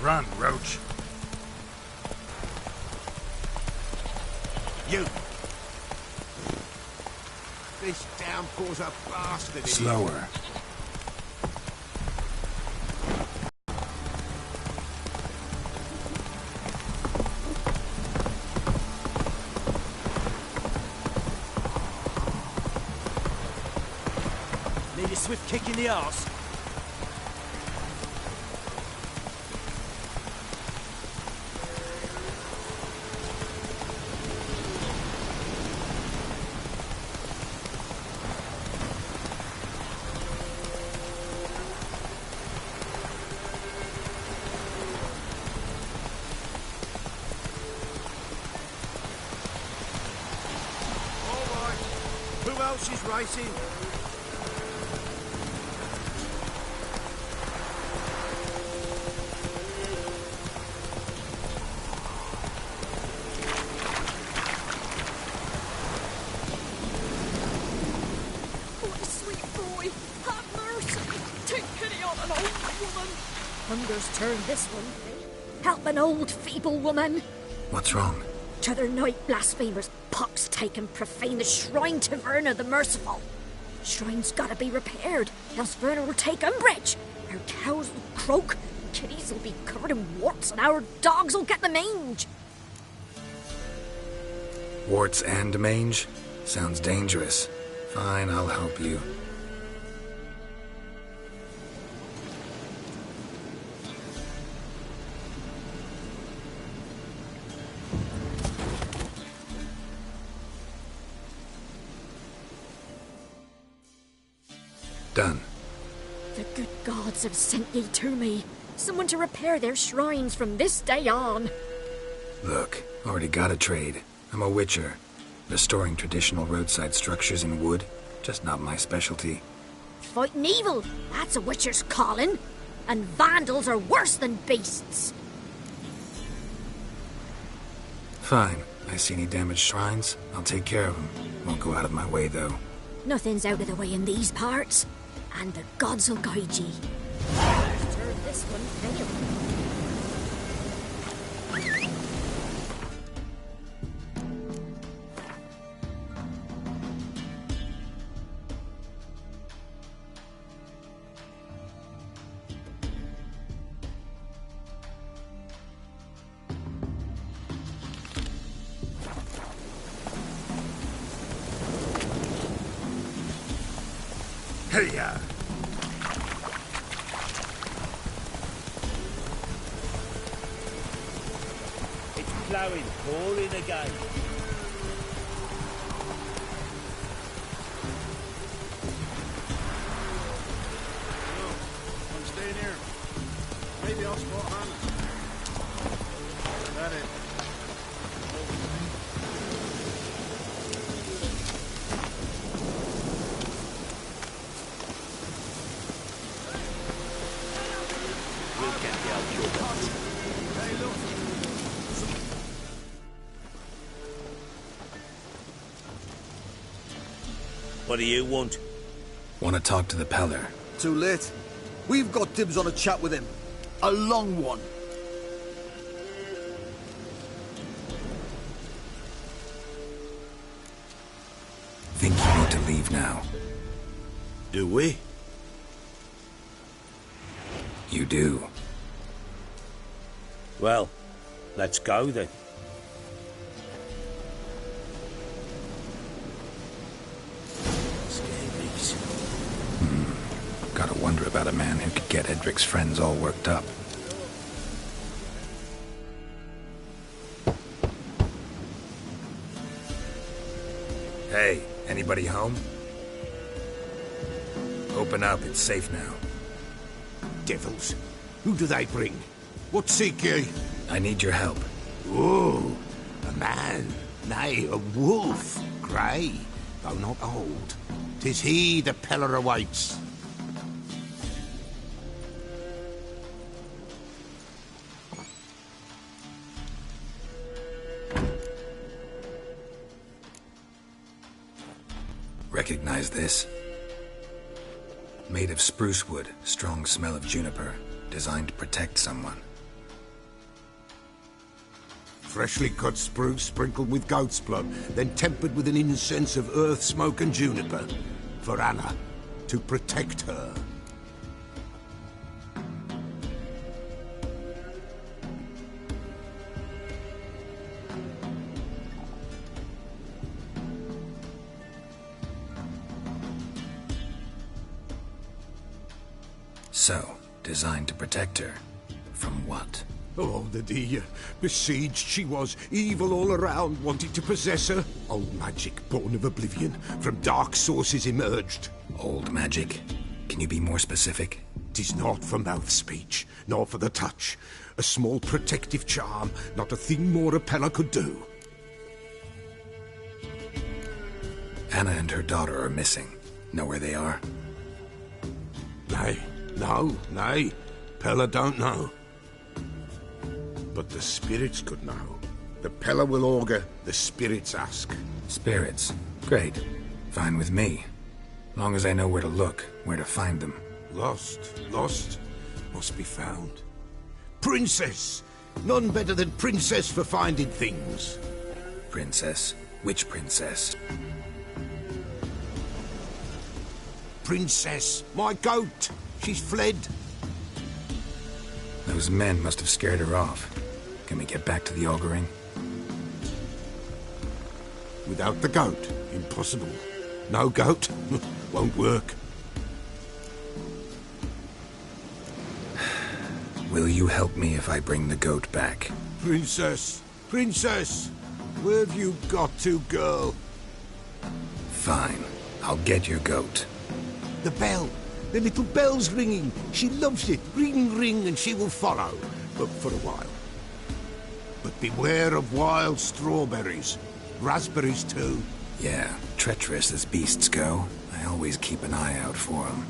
Run, Roach. You! This downpour's a bastard. Slower. Need a swift kick in the arse. Who else is racing? Hunger's turned this one. Help an old, feeble woman. What's wrong? T'other night, blasphemers pox take and profane the shrine to Verna the Merciful. Shrine's gotta be repaired, else Verna will take umbrage. Our cows will croak, kitties will be covered in warts, and our dogs will get the mange. Warts and mange? Sounds dangerous. Fine, I'll help you. Done. The good gods have sent ye to me. Someone to repair their shrines from this day on. Look, already got a trade. I'm a witcher. Restoring traditional roadside structures in wood, just not my specialty. Fighting evil, that's a witcher's calling. And vandals are worse than beasts. Fine. I see any damaged shrines, I'll take care of them. Won't go out of my way, though. Nothing's out of the way in these parts. And the gods will guide ye. Let's turn this one fail. Hey-ya! It's ploughing, pouring again. I'm staying here. Maybe I'll spot Hannah. That it. What do you want? Want to talk to the Peller. Too late. We've got dibs on a chat with him. A long one. Think you need to leave now. Do we? You do. Well, let's go then. Scabies. Gotta wonder about a man who could get Edric's friends all worked up. Hey, anybody home? Open up, it's safe now. Devils. Who do they bring? What seek ye? I need your help. Ooh, a man. Nay, a wolf. Grey, though not old. 'Tis he the Peller awaits. Recognize this? Made of spruce wood, strong smell of juniper, designed to protect someone. Freshly cut spruce sprinkled with goat's blood, then tempered with an incense of earth, smoke, and juniper. For Anna, to protect her. So, designed to protect her. From what? Oh, the besieged she was, evil all around, wanted to possess her. Old magic, born of oblivion, from dark sources emerged. Old magic? Can you be more specific? 'Tis not for mouth speech, nor for the touch. A small protective charm, not a thing more Apella could do. Anna and her daughter are missing. Know where they are? Nay. Pella don't know. But the spirits could know. The Pella will augur, the spirits ask. Spirits. Great. Fine with me. Long as I know where to look, where to find them. Lost, must be found. Princess! None better than Princess for finding things. Princess? Which princess? Princess, my goat! She's fled. Those men must have scared her off. Can we get back to the auguring? Without the goat, impossible. No goat, won't work. Will you help me if I bring the goat back? Princess! Where have you got to, girl? Fine. I'll get your goat. The bell! The little bell's ringing. She loves it. Ring, ring, and she will follow. But for a while. But beware of wild strawberries. Raspberries, too. Yeah, treacherous as beasts go. I always keep an eye out for them.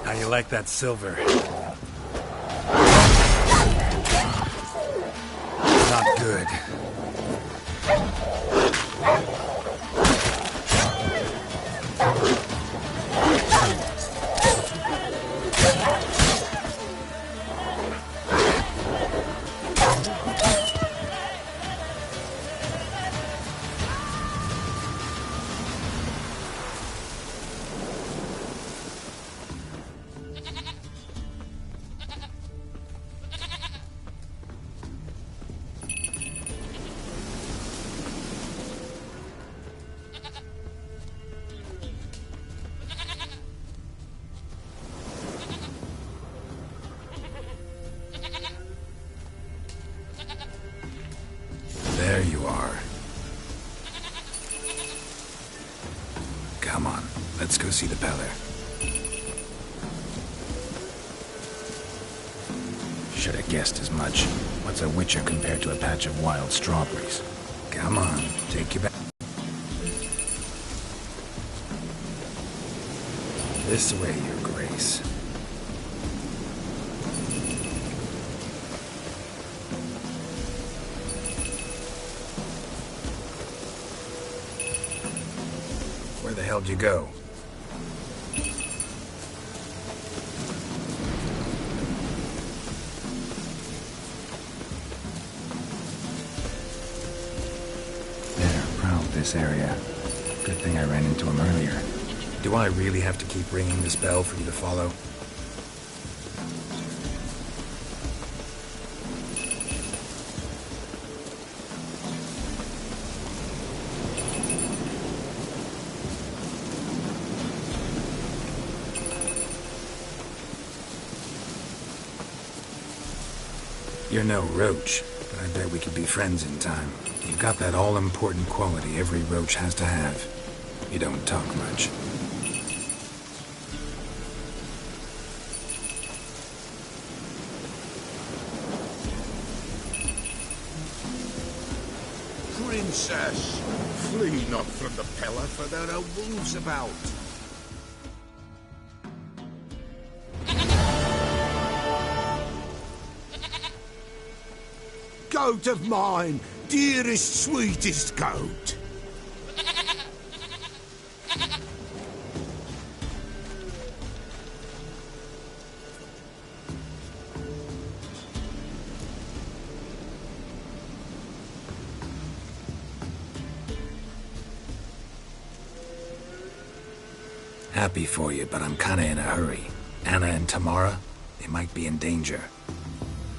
How you like that silver? Not good. There you are. Come on, let's go see the Peller. Should have guessed as much. What's a witcher compared to a patch of wild strawberries? Come on, take you back. This way, Your Grace. Where the hell'd you go? There, prowled this area. Good thing I ran into him earlier. Do I really have to keep ringing this bell for you to follow? You're no roach, but I bet we could be friends in time. You've got that all-important quality every roach has to have. You don't talk much. Princess, flee not from the Peller, for there are wolves about. Goat of mine, dearest, sweetest goat. Happy for you, but I'm kinda in a hurry. Anna and Tamara, they might be in danger.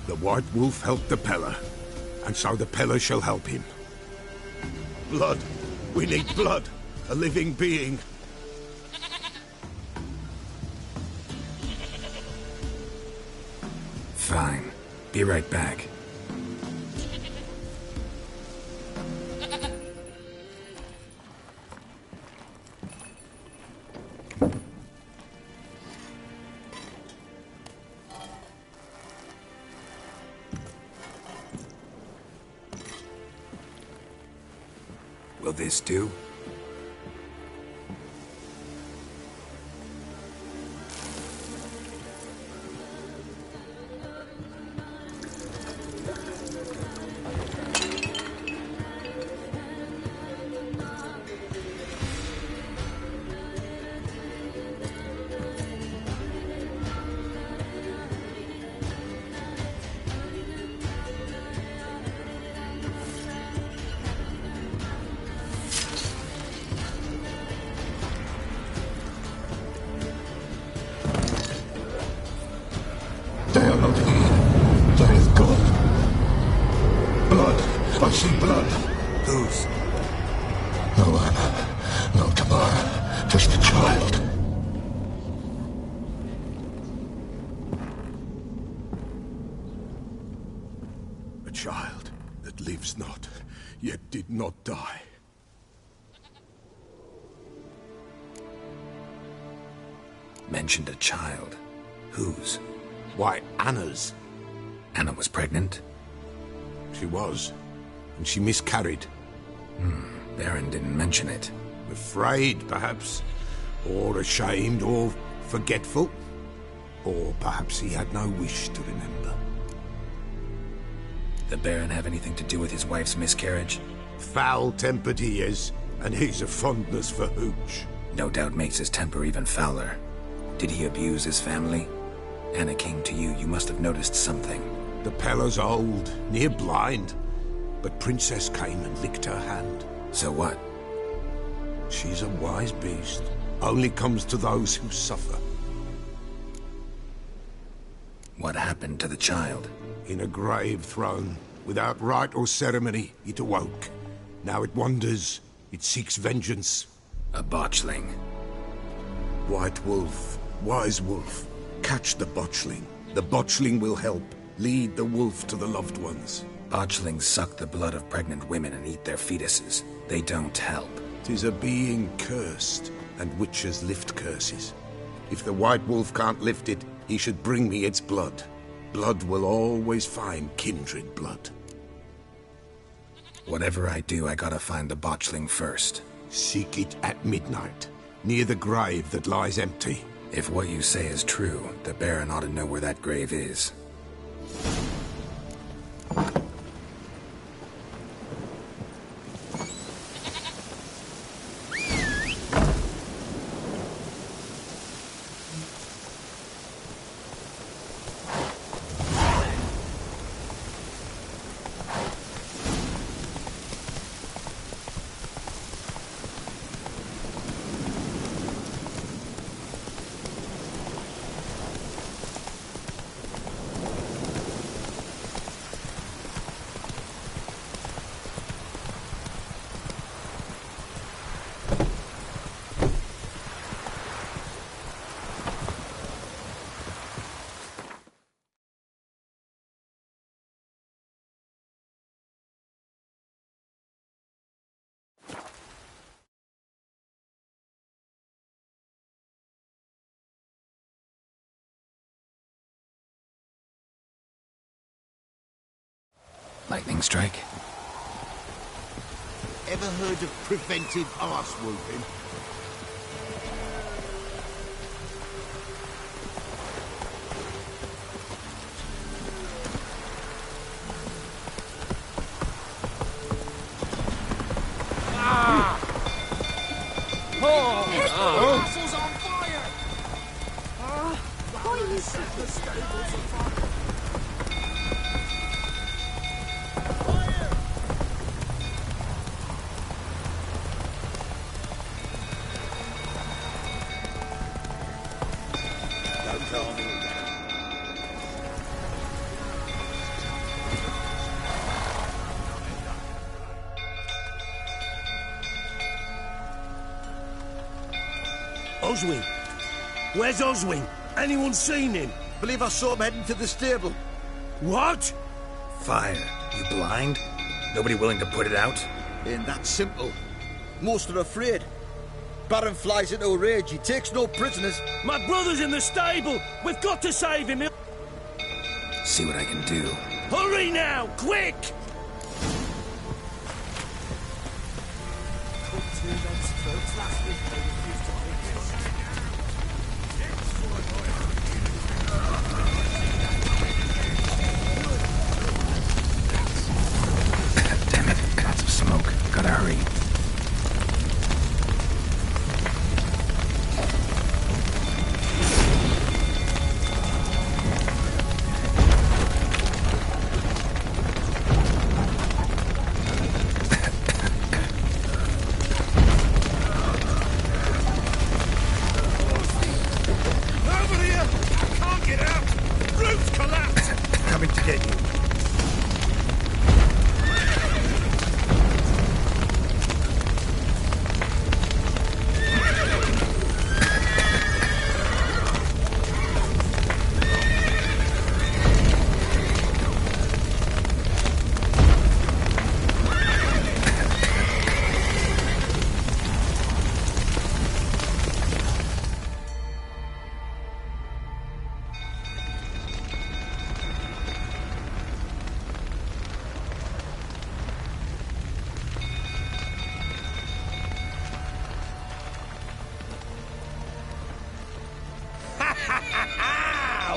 The White Wolf helped the Peller, and so the Peller shall help him. Blood. We need blood. A living being. Fine. Be right back. Will this do? They are not here. There is God. Blood. I see blood. Whose? No Anna. No Tamara. Just a child. A child that lives not, yet did not die. Mentioned a child. Whose? Why, Anna's. Anna was pregnant? She was. And she miscarried. Baron didn't mention it. Afraid, perhaps. Or ashamed, or forgetful. Or perhaps he had no wish to remember. The Baron have anything to do with his wife's miscarriage? Foul-tempered he is, and he's a fondness for hooch. No doubt makes his temper even fouler. Did he abuse his family? Anna came to you, you must have noticed something. The Pella's old, near blind, but Princess came and licked her hand. So what? She's a wise beast. Only comes to those who suffer. What happened to the child? In a grave thrown, without rite or ceremony, it awoke. Now it wanders, it seeks vengeance. A botchling. White Wolf, Wise Wolf, catch the botchling. The botchling will help. Lead the wolf to the loved ones. Botchlings suck the blood of pregnant women and eat their fetuses. They don't help. 'Tis a being cursed, and witches lift curses. If the White Wolf can't lift it, he should bring me its blood. Blood will always find kindred blood. Whatever I do, I gotta find the botchling first. Seek it at midnight, near the grave that lies empty. If what you say is true, the Baron ought to know where that grave is. Lightning strike? Ever heard of preventive arse whooping? Castle's on fire! Why you set the stables on fire? Don't calm me down. Oswin! Where's Oswin? Anyone seen him? Believe I saw him heading to the stable. What? Fire. You blind? Nobody willing to put it out? Ain't that simple. Most are afraid. Baron flies into a rage. He takes no prisoners. My brother's in the stable! We've got to save him! See what I can do. Hurry now! Quick! Damn it, lots of smoke. Gotta hurry. Over here! I can't get out! Roof's collapsed! Coming to get you.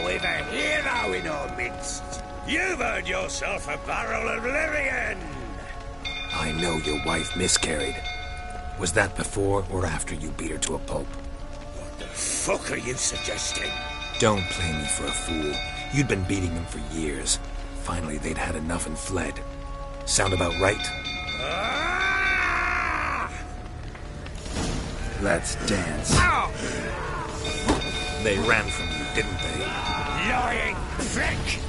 we've a hero in our midst. You've earned yourself a barrel of Lyrian. I know your wife miscarried. Was that before or after you beat her to a pulp? What the fuck are you suggesting? Don't play me for a fool. You'd been beating them for years. Finally, they'd had enough and fled. Sound about right? Ah! Let's dance. Ow! They ran from you, didn't they? Lying prick!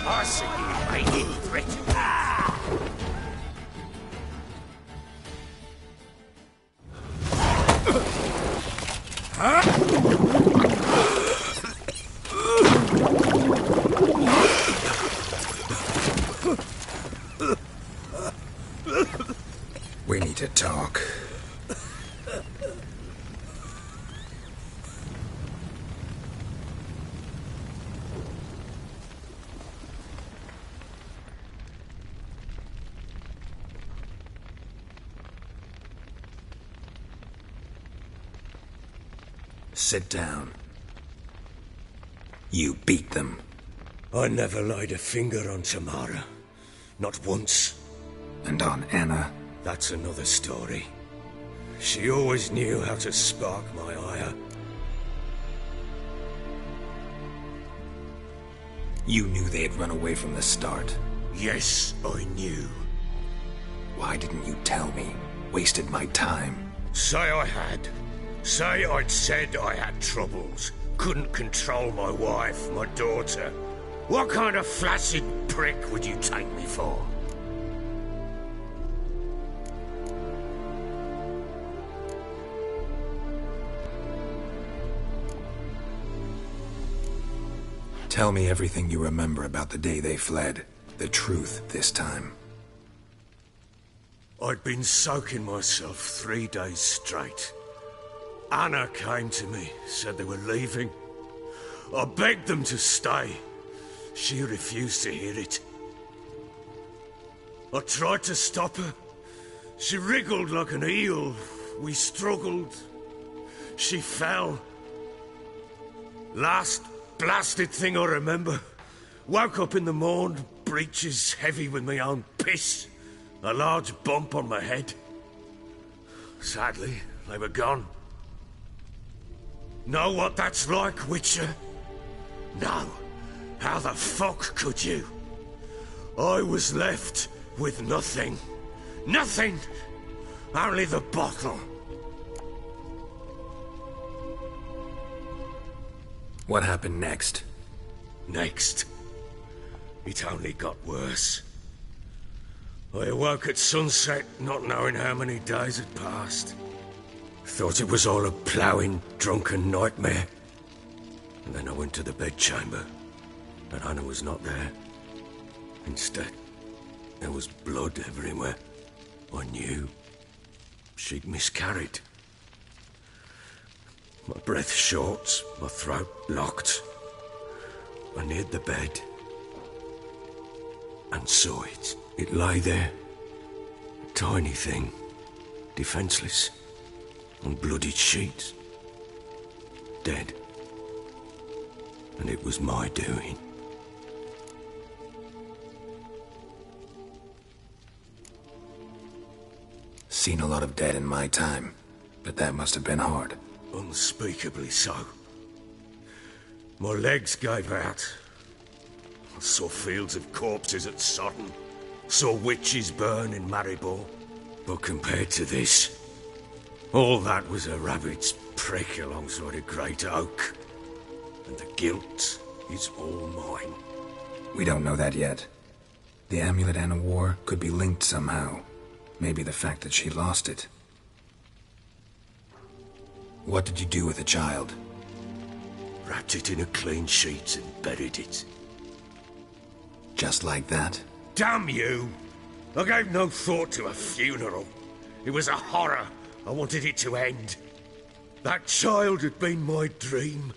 I see you made it, Brit. We need to talk. Sit down. You beat them. I never laid a finger on Tamara. Not once. And on Anna? That's another story. She always knew how to spark my ire. You knew they had run away from the start. Yes, I knew. Why didn't you tell me? Wasted my time. Say I had. Say I'd said I had troubles. Couldn't control my wife, my daughter. What kind of flaccid prick would you take me for? Tell me everything you remember about the day they fled. The truth this time. I'd been soaking myself 3 days straight. Anna came to me, said they were leaving. I begged them to stay. She refused to hear it. I tried to stop her. She wriggled like an eel. We struggled. She fell. Last blasted thing I remember. Woke up in the morn, breeches heavy with my own piss. A large bump on my head. Sadly, they were gone. Know what that's like, Witcher? No. How the fuck could you? I was left with nothing. Nothing! Only the bottle. What happened next? Next. It only got worse. I awoke at sunset, not knowing how many days had passed. Thought it was all a ploughing, drunken nightmare. And then I went to the bedchamber, but Anna was not there. Instead, there was blood everywhere. I knew she'd miscarried. My breath short, my throat locked. I neared the bed and saw it. It lay there, a tiny thing, defenseless, on bloodied sheets, dead. And it was my doing. Seen a lot of dead in my time, but that must have been hard. Unspeakably so. My legs gave out. I saw fields of corpses at Sodden. Saw witches burn in Maribor. But compared to this, all that was a rabbit's prick alongside a great oak. And the guilt is all mine. We don't know that yet. The amulet Anna wore could be linked somehow. Maybe the fact that she lost it. What did you do with the child? Wrapped it in a clean sheet and buried it. Just like that? Damn you! I gave no thought to a funeral. It was a horror. I wanted it to end. That child had been my dream.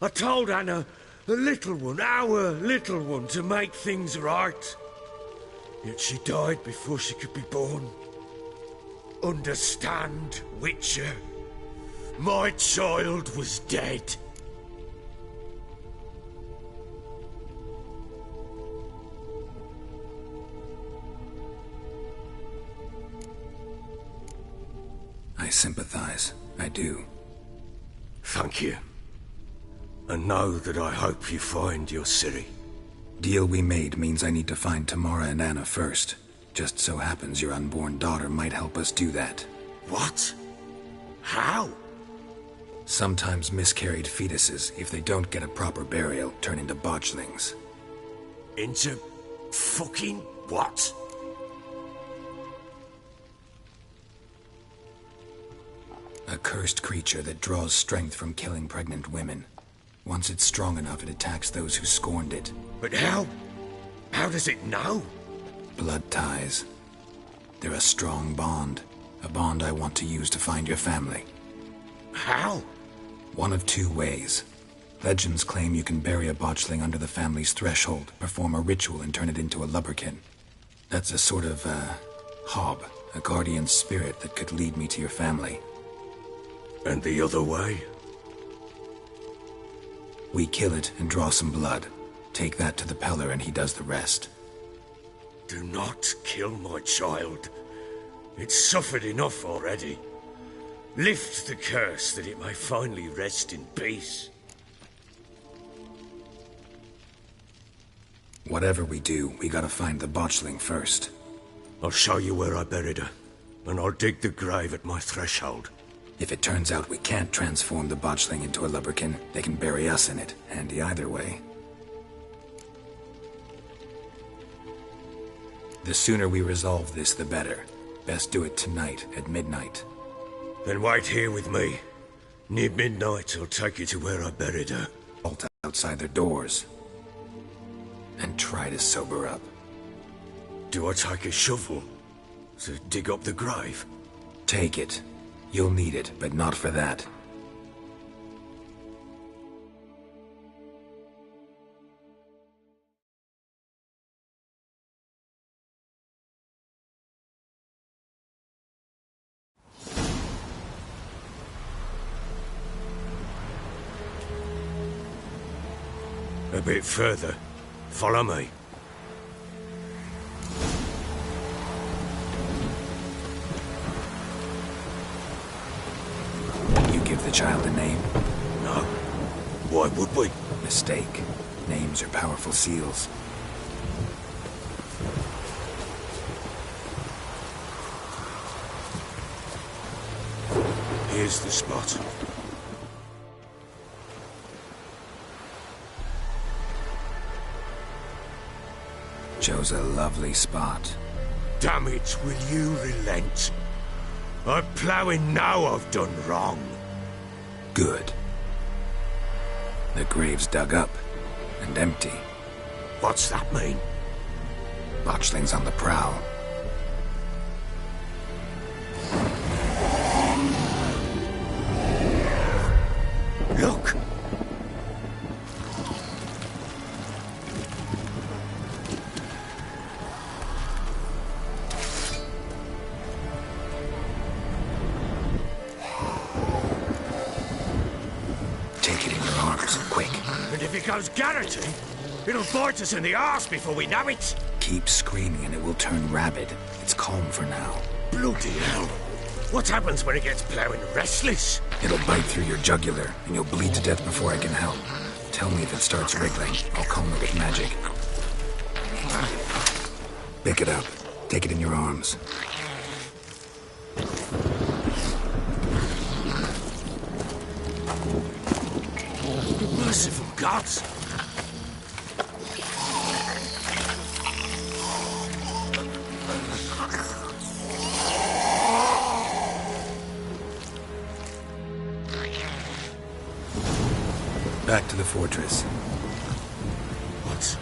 I told Anna The little one, our little one, to make things right. Yet she died before she could be born. Understand, Witcher? My child was dead. I sympathize. I do. Thank you. And know that I hope you find your Ciri. Deal we made means I need to find Tamara and Anna first. Just so happens your unborn daughter might help us do that. What? How? Sometimes miscarried fetuses, if they don't get a proper burial, turn into botchlings. Into fucking what? A cursed creature that draws strength from killing pregnant women. Once it's strong enough, it attacks those who scorned it. But how? How does it know? Blood ties. They're a strong bond. A bond I want to use to find your family. How? One of two ways. Legends claim you can bury a botchling under the family's threshold, perform a ritual, and turn it into a lubberkin. That's a sort of, hob, a guardian spirit that could lead me to your family. And the other way? We kill it and draw some blood. Take that to the Peller and he does the rest. Do not kill my child. It's suffered enough already. Lift the curse that it may finally rest in peace. Whatever we do, we gotta find the botchling first. I'll show you where I buried her, and I'll dig the grave at my threshold. If it turns out we can't transform the botchling into a lubberkin, they can bury us in it. Handy either way. The sooner we resolve this, the better. Best do it tonight, at midnight. Then wait here with me. Near midnight, I'll take you to where I buried her. Halt outside their doors. And try to sober up. Do I take a shovel to dig up the grave? Take it. You'll need it, but not for that. A bit further. Follow me. You give the child a name? No. Why would we? Mistake. Names are powerful seals. Here's the spot. Chose a lovely spot. Damn it, will you relent? I'm ploughing now I've done wrong. Good. The grave's dug up and empty. What's that mean? Botchling's on the prowl. Look! Take it in your arms, quick. And if it goes garroting, it'll bite us in the arse before we know it. Keep screaming and it will turn rabid. It's calm for now. Bloody hell. What happens when it gets ploughing restless? It'll bite through your jugular, and you'll bleed to death before I can help. Tell me if it starts wriggling. I'll calm it with magic. Pick it up. Take it in your arms. Merciful gods! Back to the fortress. What?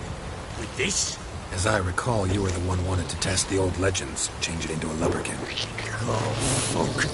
With this? As I recall, you were the one wanted to test the old legends, change it into a lubberkin. Oh, fuck.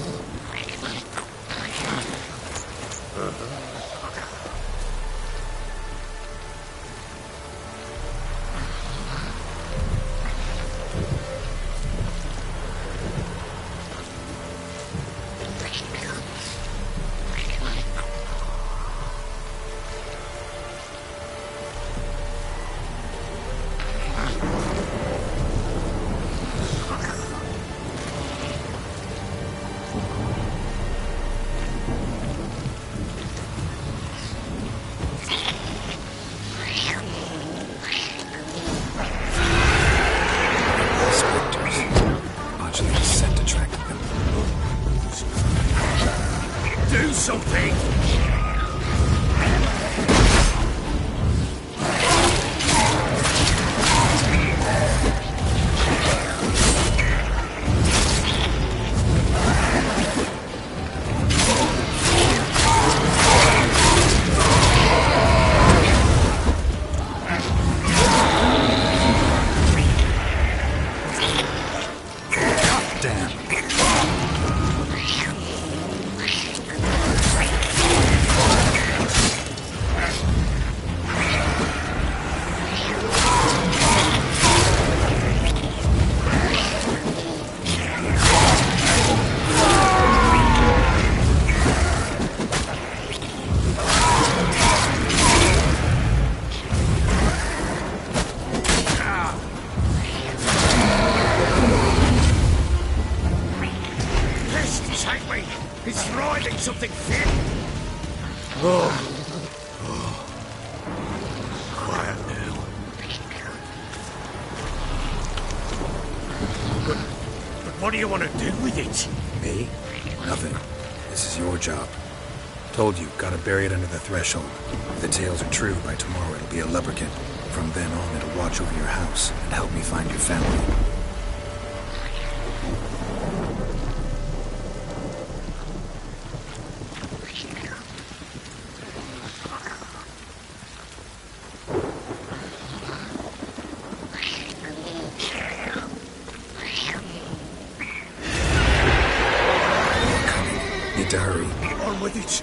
Quiet now. But what do you want to do with it? Me? Nothing. This is your job. Told you, gotta bury it under the threshold. If the tales are true, by tomorrow it'll be a lubberkin. From then on, it'll watch over your house and help me find your family. Need to hurry. On with it.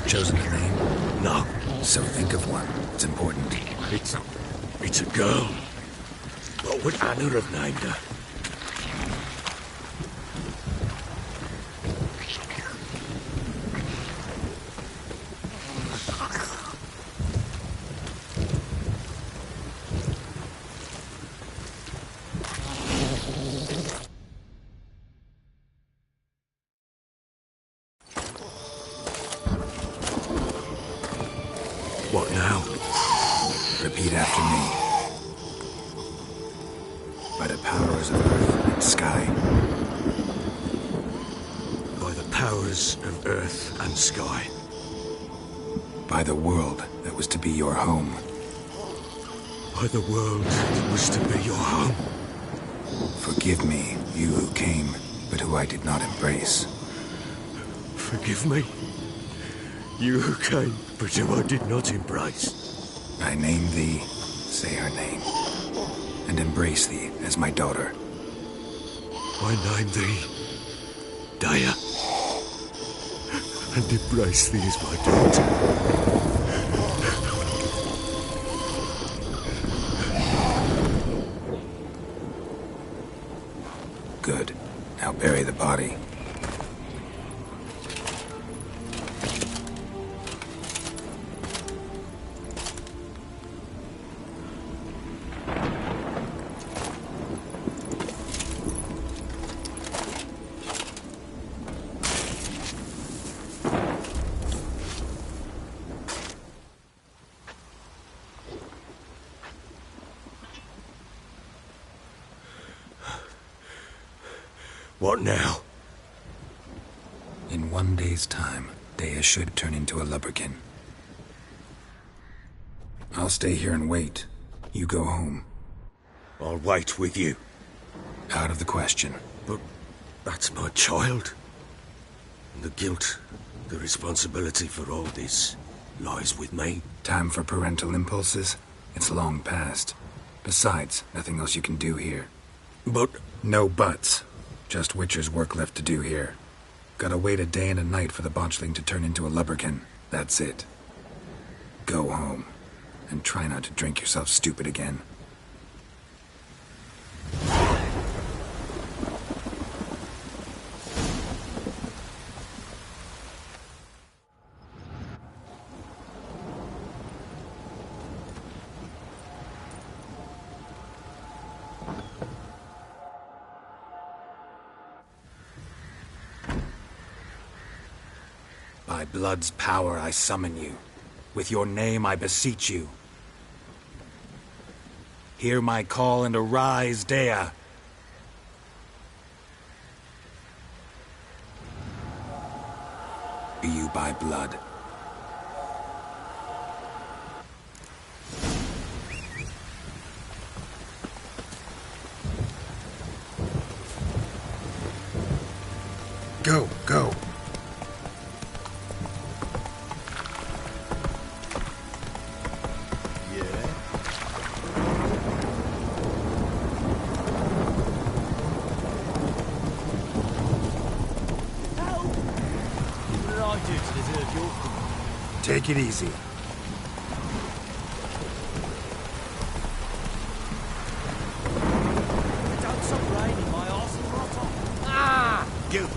Chosen a name? No. So think of one. It's important. It's a girl. What would Anna have named her? What now? Repeat after me. By the powers of earth and sky. By the powers of earth and sky. By the world that was to be your home. By the world that was to be your home. Forgive me, you who came, but who I did not embrace. Forgive me. You who came, but who I did not embrace. I name thee, say her name, and embrace thee as my daughter. I name thee Daya, and embrace thee as my daughter. Good. Now bury the body. What now? In 1 day's time, Daya should turn into a lubberkin. I'll stay here and wait. You go home. I'll wait with you. Out of the question. But that's my child. And the guilt, the responsibility for all this lies with me. Time for parental impulses? It's long past. Besides, nothing else you can do here. But No buts. Just Witcher's work left to do here. Gotta wait a day and a night for the botchling to turn into a lubberkin. That's it. Go home, and try not to drink yourself stupid again. By blood's power I summon you. With your name I beseech you. Hear my call and arise, Dea. Be you by blood. Go, go. Take it easy. Don't stop raining, my arse will rot off. Ah! Go.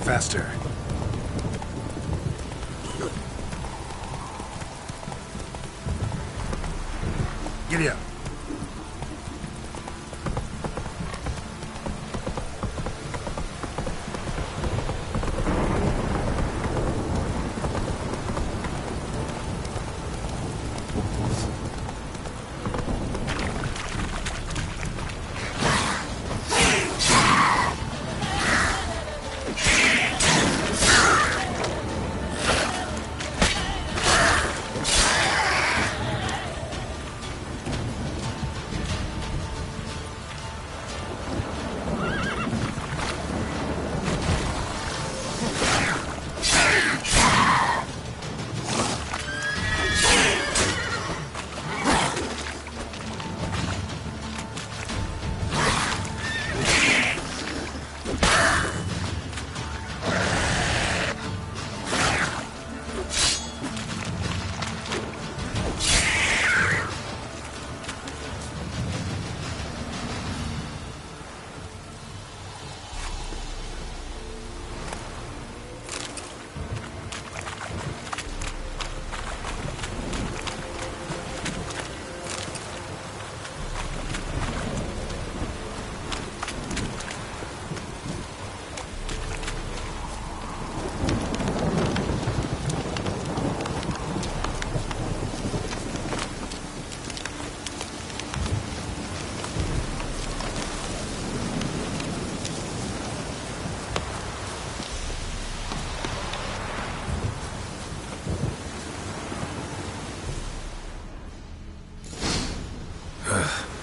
Faster. Giddy up.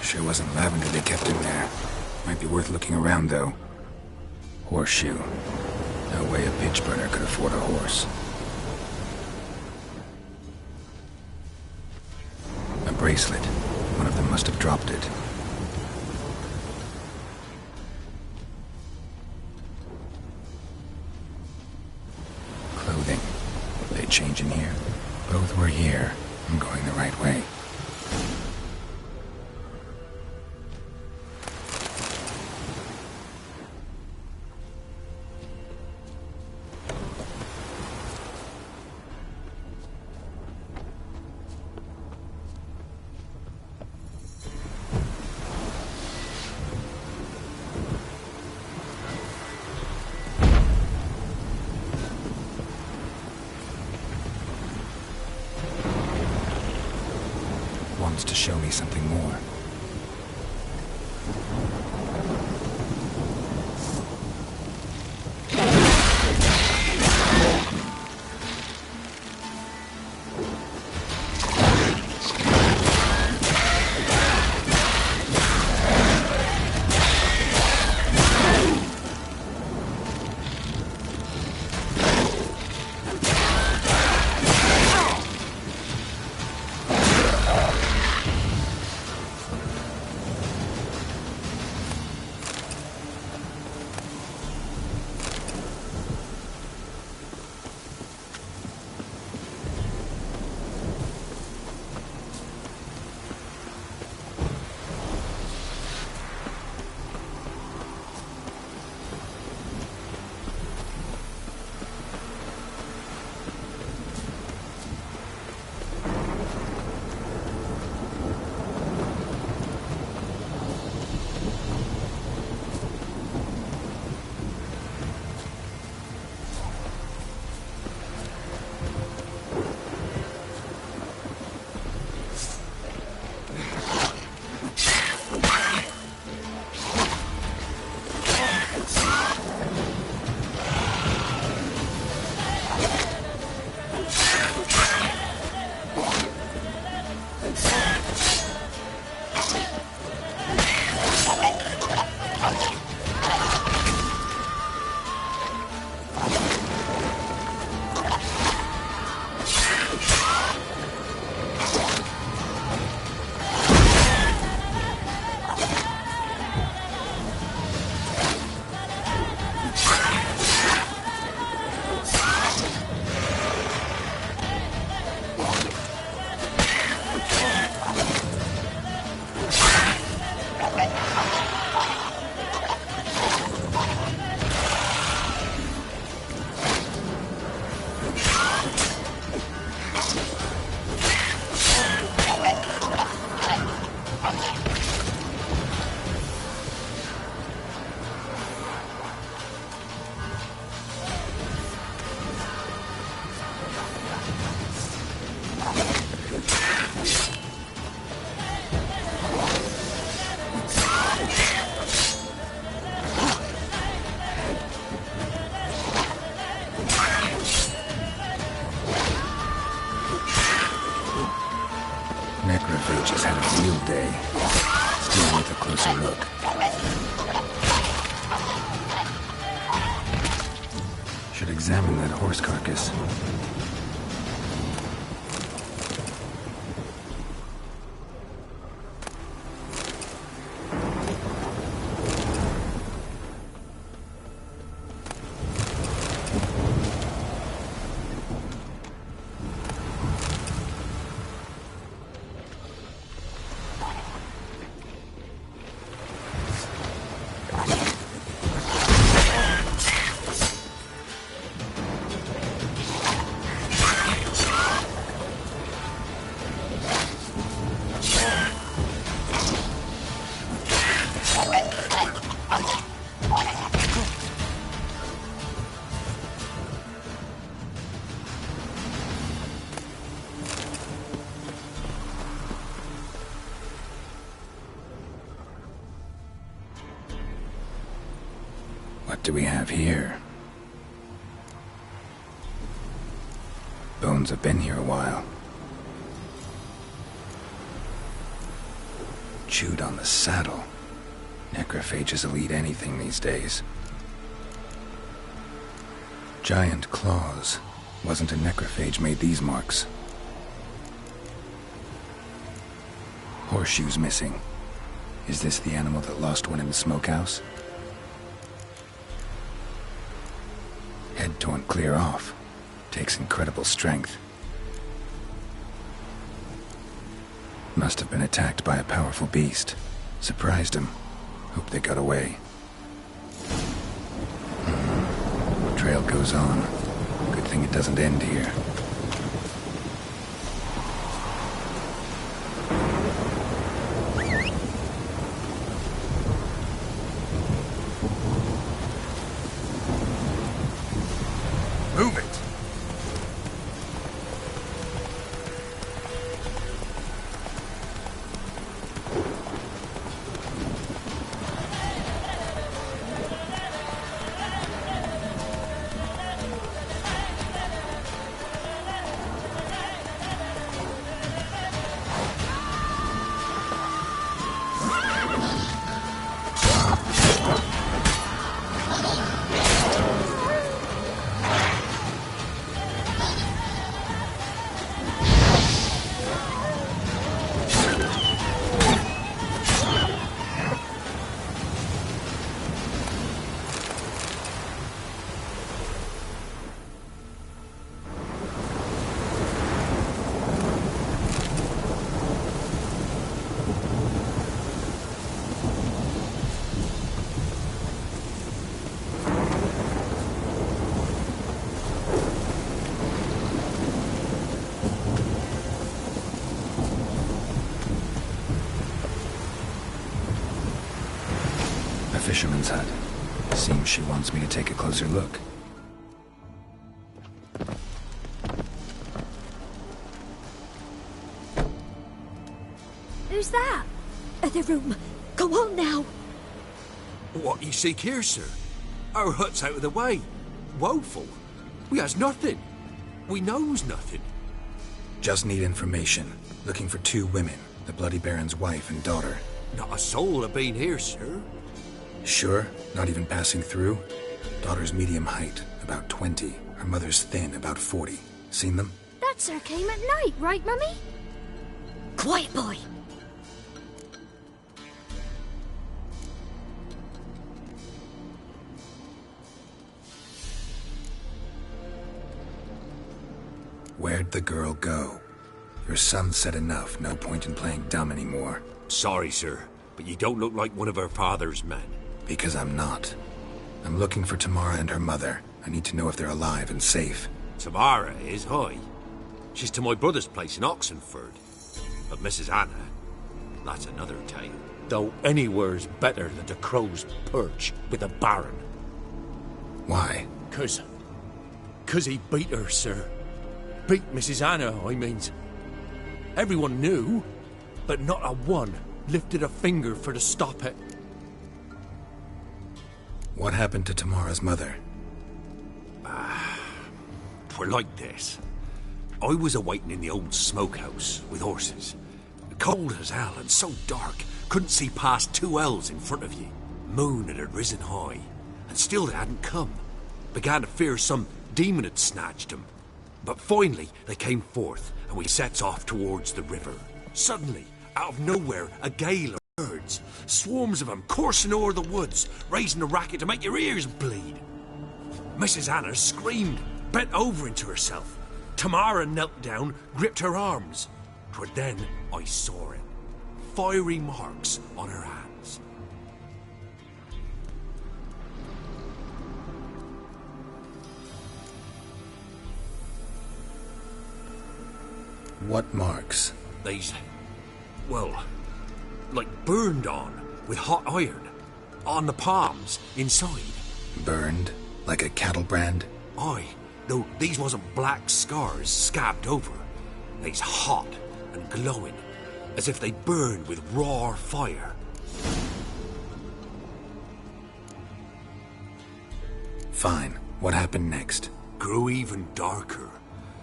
Sure wasn't lavender they kept in there. Might be worth looking around, though. Horseshoe. No way a pitch burner could afford a horse. A bracelet. One of them must have dropped it. Clothing. They change in here? Both were here. I'm going the right way. Wants to show me something more. Necrophages had a field day. Still worth a closer look. Should examine that horse carcass. What do we have here? Bones have been here a while. Chewed on the saddle. Necrophages will eat anything these days. Giant claws. Wasn't a necrophage made these marks. Horseshoes missing. Is this the animal that lost one in the smokehouse? Head torn clear off. Takes incredible strength. Must have been attacked by a powerful beast. Surprised him. Hope they got away. Trail goes on. Good thing it doesn't end here. Move it! Fisherman's hut. Seems she wants me to take a closer look. Who's that? The room. Go on now. What you seek here, sir? Our hut's out of the way. Woeful. We has nothing. We knows nothing. Just need information. Looking for 2 women. The Bloody Baron's wife and daughter. Not a soul have been here, sir. Sure? Not even passing through? Daughter's medium height, about 20. Her mother's thin, about 40. Seen them? That sir came at night, right, Mummy? Quiet, boy. Where'd the girl go? Your son said enough. No point in playing dumb anymore. Sorry, sir, but you don't look like one of her father's men. Because I'm not. I'm looking for Tamara and her mother. I need to know if they're alive and safe. Tamara is, hi. She's to my brother's place in Oxenford. But Mrs. Anna, that's another tale. Though anywhere's better than the Crow's Perch with the Baron. Why? Cause he beat her, sir. Beat Mrs. Anna, I means. Everyone knew, but not a one lifted a finger for to stop it. What happened to Tamara's mother? Twere like this. I was a-waiting in the old smokehouse with horses. Cold as hell and so dark, couldn't see past 2 ells in front of you. Moon had risen high, and still they hadn't come. Began to fear some demon had snatched them. But finally they came forth, and we sets off towards the river. Suddenly, out of nowhere, a gale of birds, swarms of them coursing o'er the woods, raising a racket to make your ears bleed. Mrs. Anna screamed, bent over into herself. Tamara knelt down, gripped her arms. 'Twas then I saw it. Fiery marks on her hands. What marks? They's, well, like burned on with hot iron. On the palms, inside. Burned? Like a cattle brand? Aye, though these wasn't black scars scabbed over. They's hot and glowing, as if they burned with raw fire. Fine. What happened next? Grew even darker.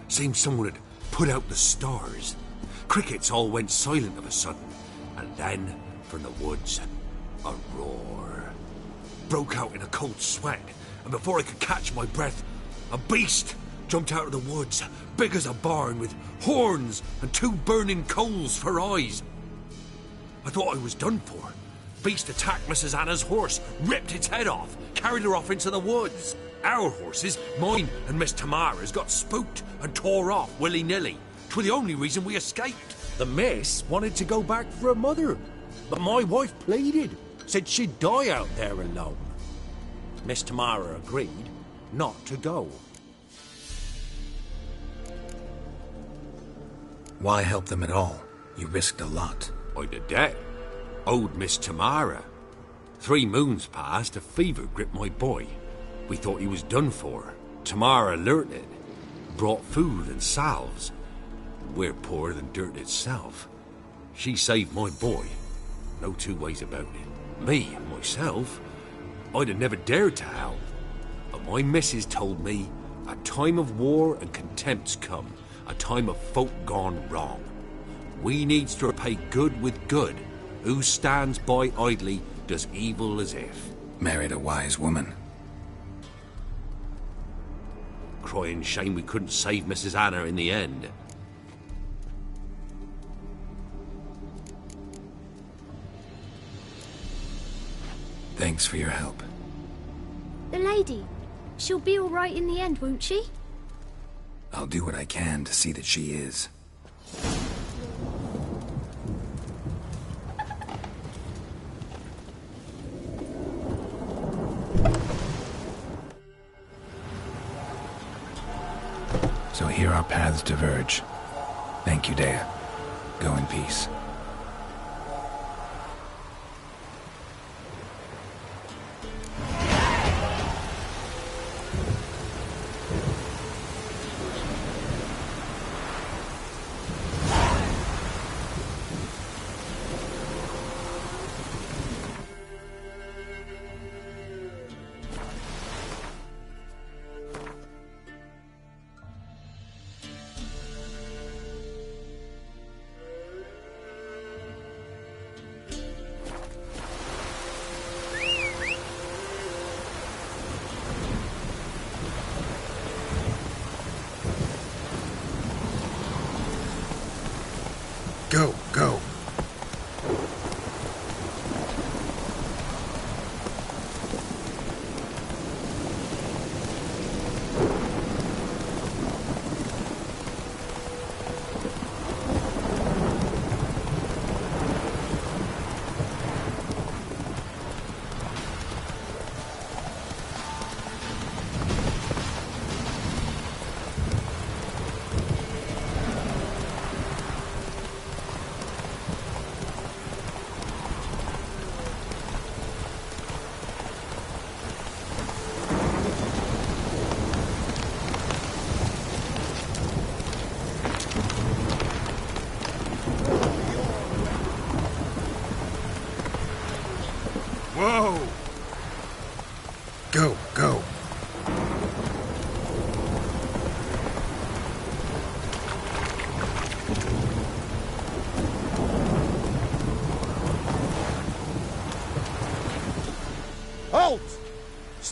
Seemed someone had put out the stars. Crickets all went silent of a sudden, and then, from the woods, a roar. Broke out in a cold sweat, and before I could catch my breath, a beast jumped out of the woods, big as a barn, with horns and 2 burning coals for eyes. I thought I was done for. Beast attacked Mrs. Anna's horse, ripped its head off, carried her off into the woods. Our horses, mine and Miss Tamara's, got spooked and tore off willy-nilly. 'Twas the only reason we escaped. The miss wanted to go back for her mother, but my wife pleaded, said she'd die out there alone. Miss Tamara agreed not to go. Why help them at all? You risked a lot. I'd a debt. Owed Miss Tamara. 3 moons passed, a fever gripped my boy. We thought he was done for. Tamara learnt it. Brought food and salves. We're poorer than dirt itself. She saved my boy. No 2 ways about it. Me and myself, I'd have never dared to help. But my missus told me a time of war and contempt's come. A time of folk gone wrong. We needs to repay good with good. Who stands by idly does evil as if. Married a wise woman. Crying shame we couldn't save Mrs. Anna in the end. Thanks for your help. The lady, she'll be all right in the end, won't she? I'll do what I can to see that she is. So here our paths diverge. Thank you, Dea. Go in peace.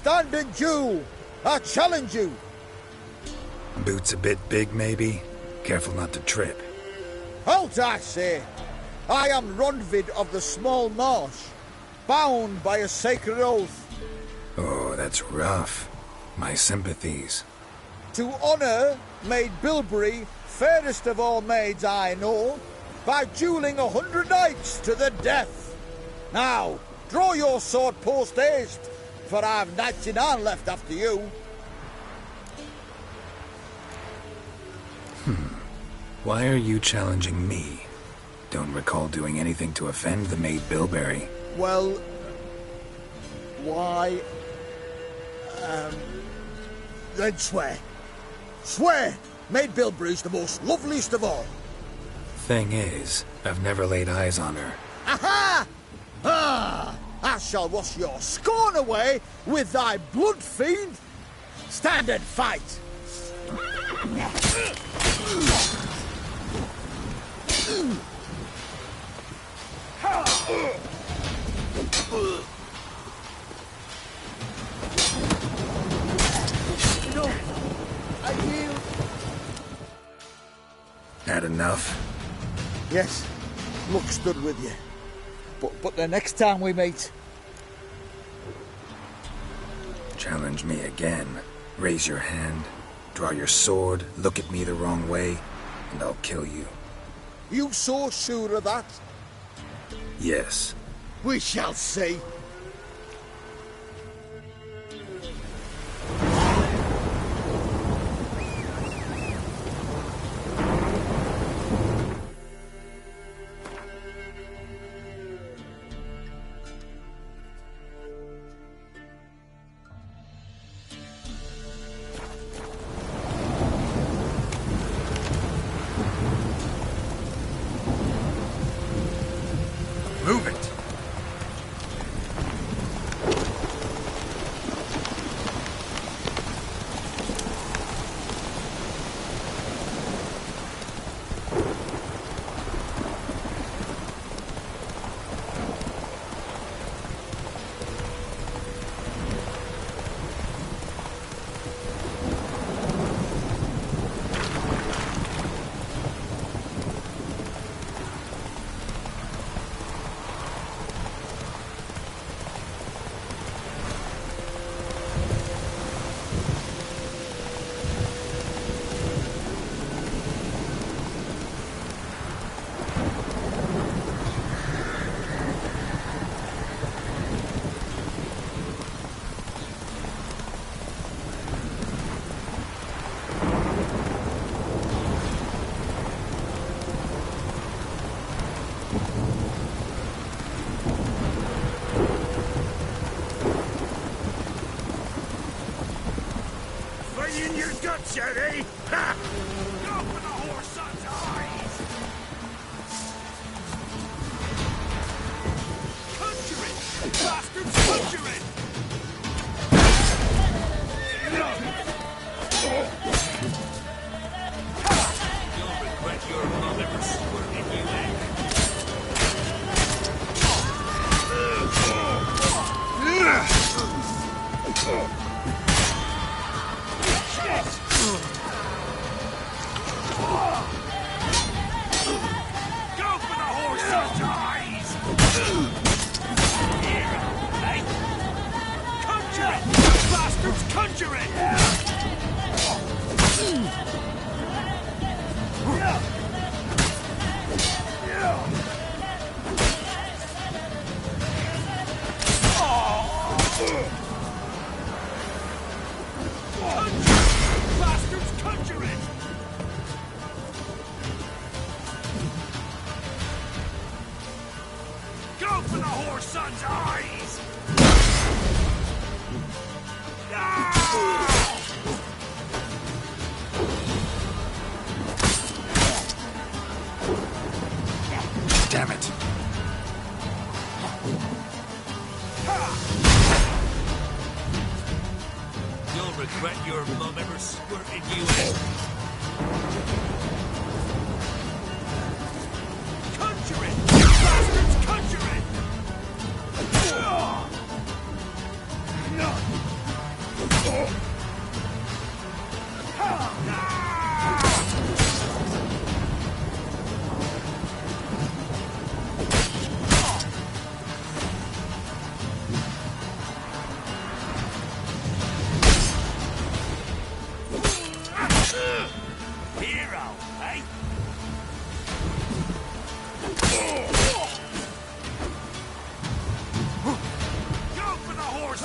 stand in duel. I challenge you. Boots a bit big, maybe? Careful not to trip. Halt, I say. I am Ronvid of the Small Marsh, bound by a sacred oath. Oh, that's rough. My sympathies. To honour Maid Bilberry, fairest of all maids I know, by duelling 100 knights to the death. Now, draw your sword post haste, for I've 99 left after you. Why are you challenging me? Don't recall doing anything to offend the Maid Bilberry. Well, why... then swear. Swear! Maid Bilberry's the most loveliest of all. Thing is, I've never laid eyes on her. Aha! Ah! I shall wash your scorn away with thy blood, fiend. Stand and fight. No, I yield. Had enough? Yes, luck stood with you. But the next time we meet... Challenge me again. Raise your hand, draw your sword, look at me the wrong way, and I'll kill you. You so sure of that? Yes. We shall see. Move it! In your guts, Eddie! Ha! Go for the whoreson's eyes! Conjure it! Bastards, conjure it! You'll regret your mom ever squirting you in. Go for the horse's eyes! Here, hey! Conjure it! You bastards, conjure it! Bastards, conjure it! Go for the whoreson's eyes! Ah! Damn it! You'll regret your mum ever squirted you in. Conjure it! Bastards, conjure it! hero, eh? Go for the horse!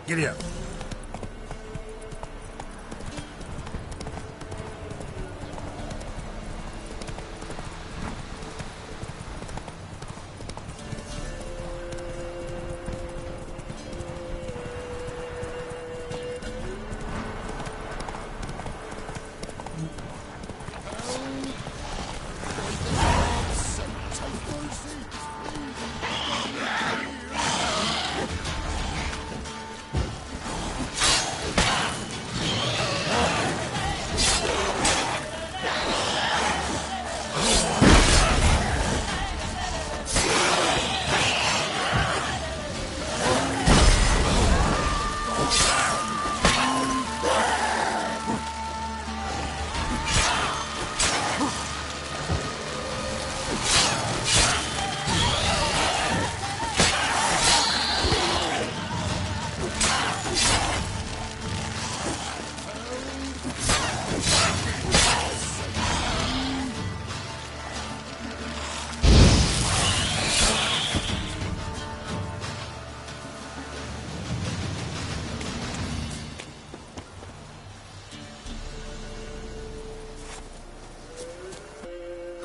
Giddy up.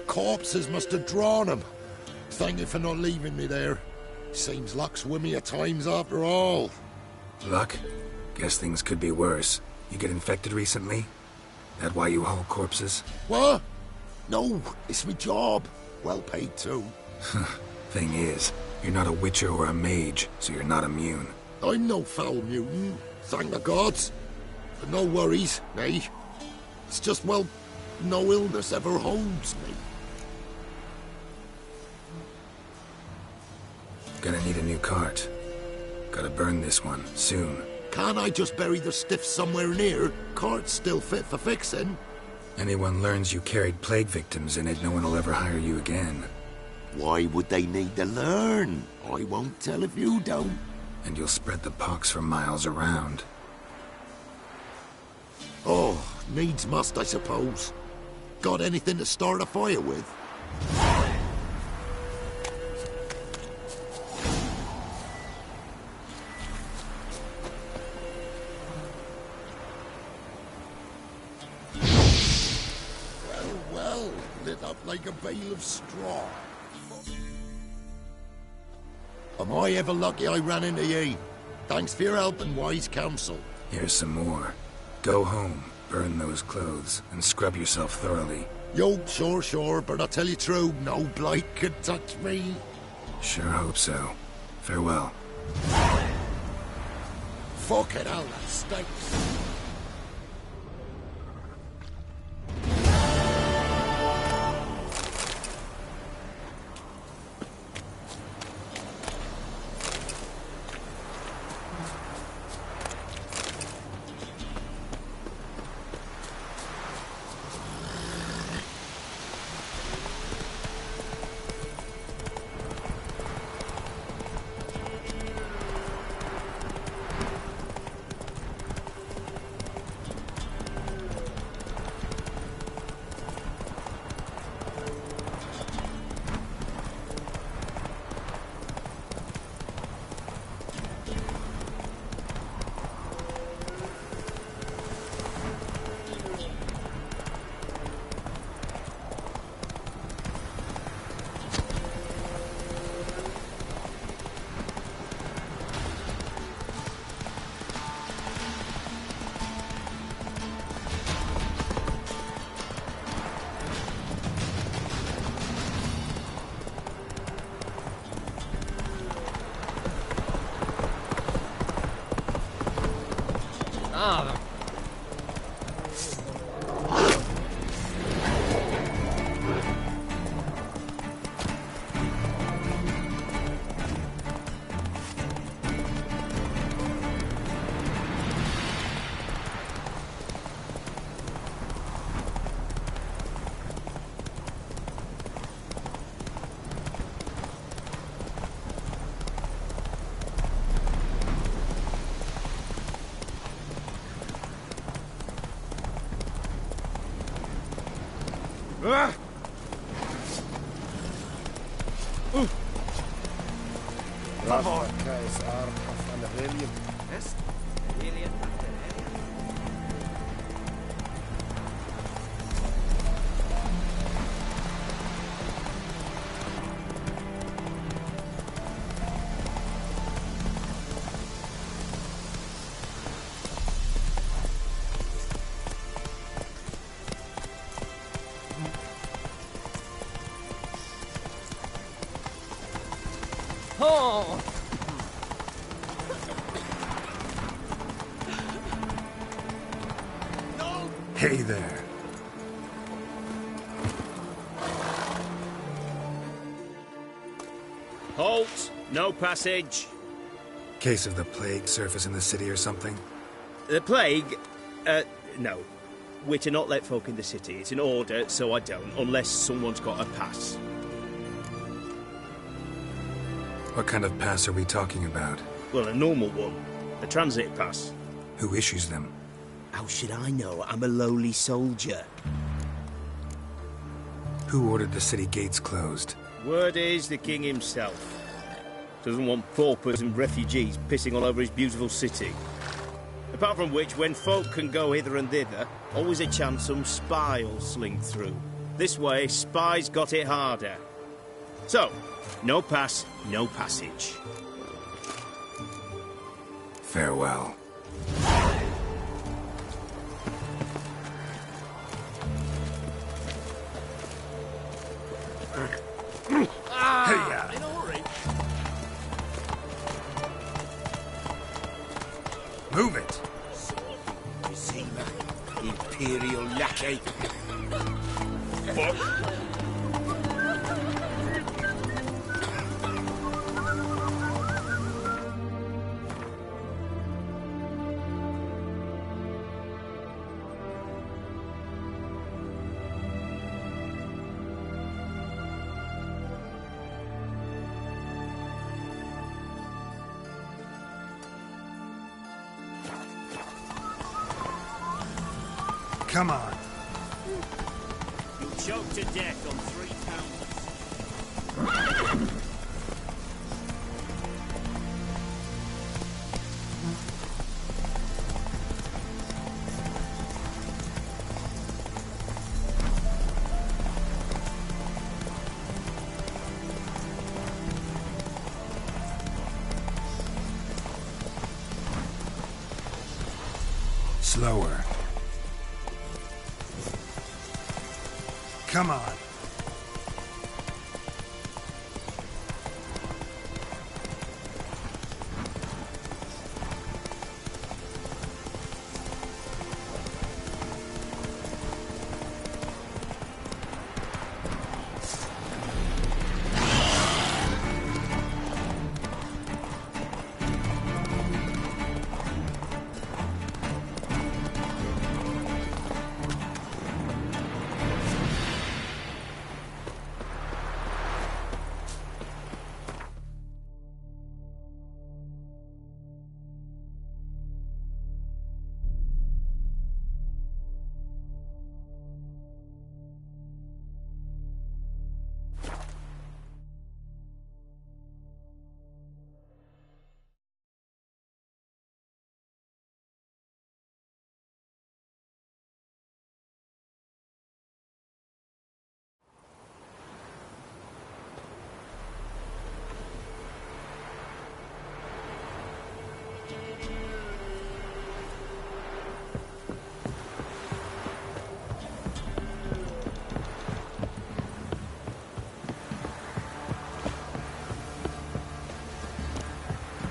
Corpses must have drawn him. Thank you for not leaving me there. Seems luck's with me at times after all. Luck? Guess things could be worse. You get infected recently? That why you haul corpses? What? No, it's my job. Well paid too. Thing is, you're not a witcher or a mage, so you're not immune. I'm no foul mutant, thank the gods. But no worries, eh? It's just, well, no illness ever holds me. Gonna need a new cart. Gotta burn this one, soon. Can't I just bury the stiff somewhere near? Cart's still fit for fixing. Anyone learns you carried plague victims in it, no one will ever hire you again. Why would they need to learn? I won't tell if you don't. And you'll spread the pox for miles around. Oh, needs must, I suppose. Got anything to start a fire with? Well, lit up like a bale of straw. Am I ever lucky I ran into ye? Thanks for your help and wise counsel. Here's some more. Go home, burn those clothes, and scrub yourself thoroughly. Yo, sure, but I tell you true, no blight could touch me. Sure hope so. Farewell. Fuck it, hell, that stinks. Hey there. Halt! No passage. Case of the plague surface in the city or something? The plague? No. We're to not let folk in the city. It's an order, so I don't, unless someone's got a pass. What kind of pass are we talking about? Well, a normal one. A transit pass. Who issues them? How should I know? I'm a lowly soldier. Who ordered the city gates closed? Word is the king himself. Doesn't want paupers and refugees pissing all over his beautiful city. Apart from which, when folk can go hither and thither, always a chance some spy will sling through. This way, spies got it harder. So, no pass, no passage. Farewell. In a hurry. Move it! Imperial lackey. Come on. You choked to death on 3 pounds. Slower. Come on.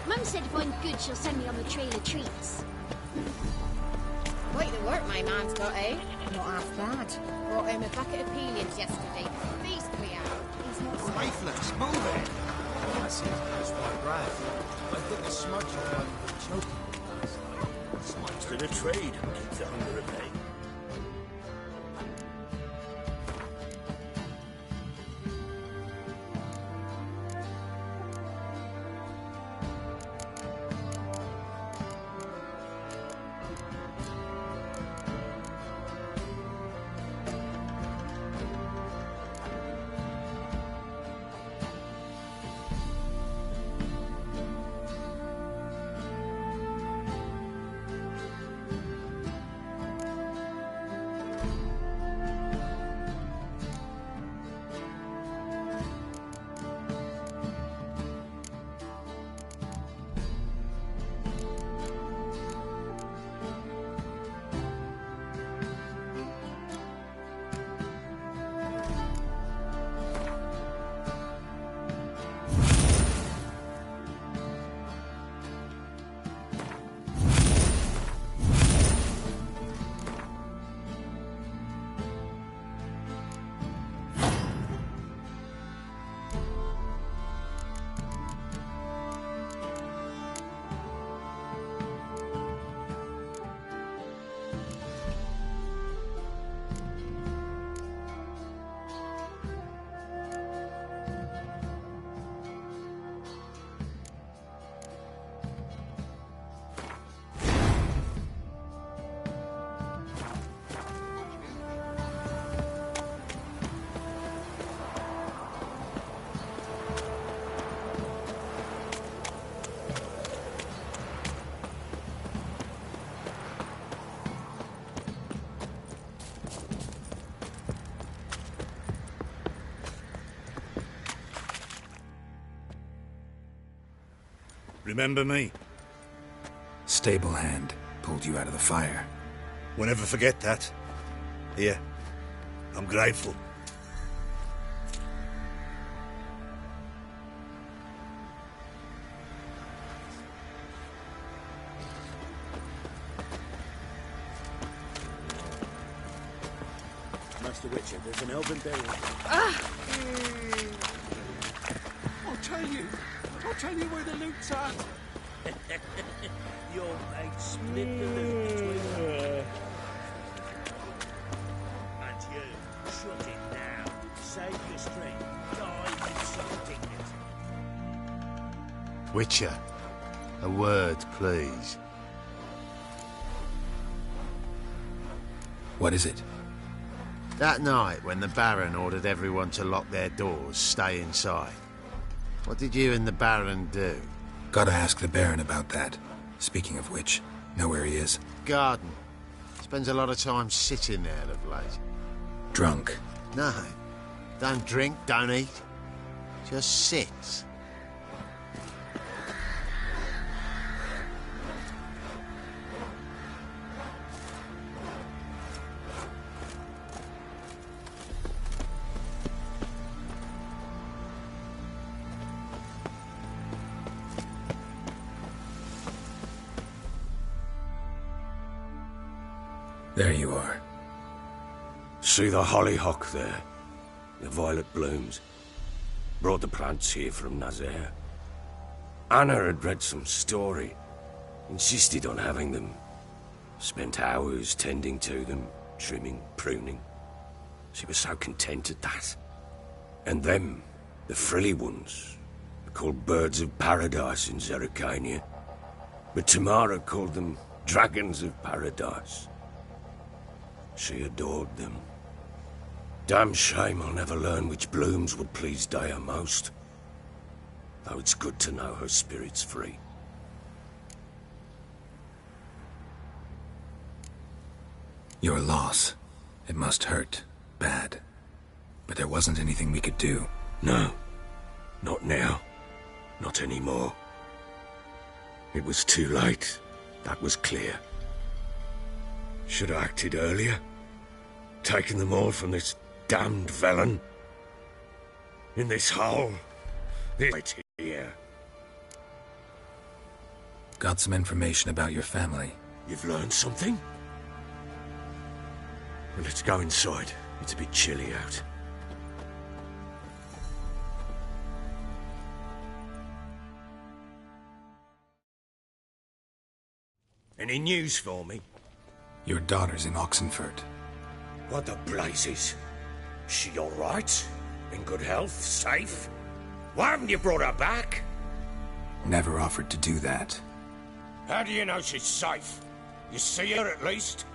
Mum said if I'm good, she'll send me on the trail of treats. Quite the work my man's got, eh? Not half bad. Brought him a bucket of peelings yesterday. Beast we are. He's not so... Lifeless, move it! That's it, that's my breath. I think the smudge will like choking. Smudge to the trade. Keep the hunger at bay. Remember me? Stable hand pulled you out of the fire. Won't ever forget that. Here, I'm grateful. Master Witcher, there's an elven burial. I'll tell you where the loot's at. Your mate split the loot between them. And you, shut it now. Save your strength. Die with some dignity. Witcher, a word, please. What is it? That night when the Baron ordered everyone to lock their doors, stay inside. What did you and the Baron do? Gotta ask the Baron about that. Speaking of which, know where he is? Garden. Spends a lot of time sitting there of late. Drunk. No. Don't drink, don't eat. Just sits. There you are. See the hollyhock there? The violet blooms. Brought the plants here from Nazaire. Anna had read some story. Insisted on having them. Spent hours tending to them, trimming, pruning. She was so content at that. And them, the frilly ones, are called birds of paradise in Zerrikania. But Tamara called them dragons of paradise. She adored them. Damn shame I'll never learn which blooms would please Dea most. Though it's good to know her spirit's free. Your loss. It must hurt. Bad. But there wasn't anything we could do. No. Not now. Not anymore. It was too late. That was clear. Should have acted earlier. Taken them all from this damned Velen. In this hole. Right here. Got some information about your family. You've learned something? Well, let's go inside. It's a bit chilly out. Any news for me? Your daughter's in Oxenfurt. What the blazes? She all right? In good health? Safe? Why haven't you brought her back? Never offered to do that. How do you know she's safe? You see her at least?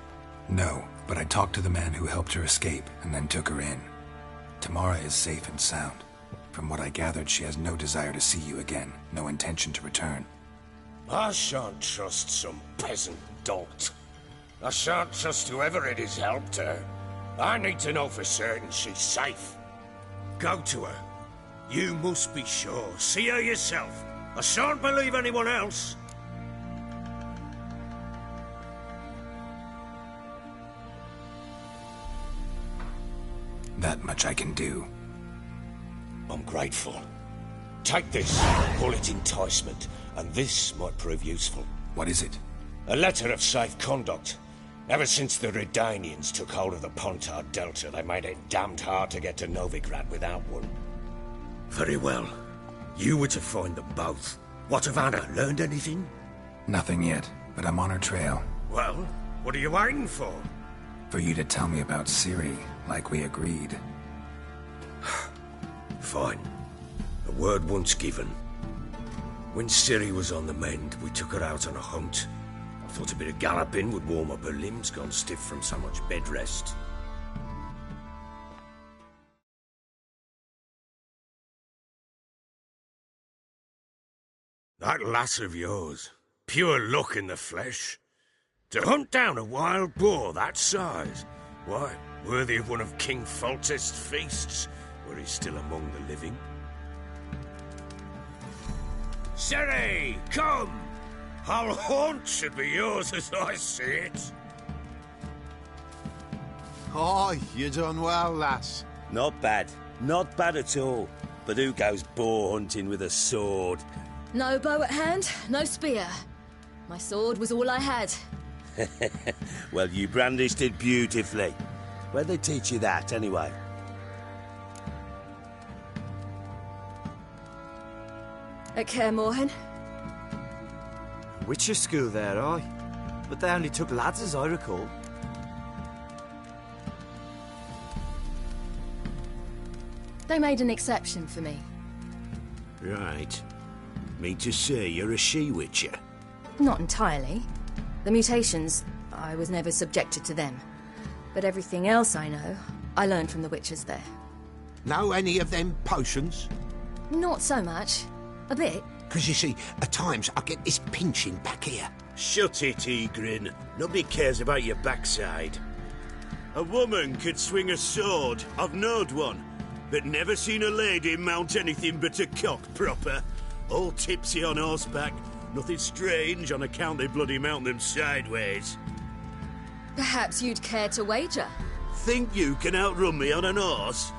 No, but I talked to the man who helped her escape and then took her in. Tamara is safe and sound. From what I gathered, she has no desire to see you again, no intention to return. I shan't trust some peasant dolt. I shan't trust whoever it is helped her. I need to know for certain she's safe. Go to her. You must be sure. See her yourself. I shan't believe anyone else. That much I can do. I'm grateful. Take this, call it enticement, and this might prove useful. What is it? A letter of safe conduct. Ever since the Redanians took hold of the Pontard Delta, they made it damned hard to get to Novigrad without one. Very well. You were to find them both. What of Anna? Learned anything? Nothing yet, but I'm on her trail. Well, what are you waiting for? For you to tell me about Ciri, like we agreed. Fine. A word once given. When Ciri was on the mend, we took her out on a hunt. I thought a bit of galloping would warm up her limbs, gone stiff from so much bed rest. That lass of yours, pure luck in the flesh. To hunt down a wild boar that size, why, worthy of one of King Foltest's feasts, were he still among the living. Ciri, come! Our haunt should be yours as I see it. Oh, you done well, lass. Not bad. Not bad at all. But who goes boar hunting with a sword? No bow at hand, no spear. My sword was all I had. Well, you brandished it beautifully. Where'd they teach you that, anyway? At Kaer Morhen. Witcher school there, aye. But they only took lads, as I recall. They made an exception for me. Right. Mean to say you're a she-witcher? Not entirely. The mutations, I was never subjected to them. But everything else I know, I learned from the witches there. Know any of them potions? Not so much. A bit. Because you see, at times I get this pinching back here. Shut it, Egrin. Nobody cares about your backside. A woman could swing a sword. I've knowed one. But never seen a lady mount anything but a cock proper. All tipsy on horseback. Nothing strange on account they bloody mount them sideways. Perhaps you'd care to wager? Think you can outrun me on an horse?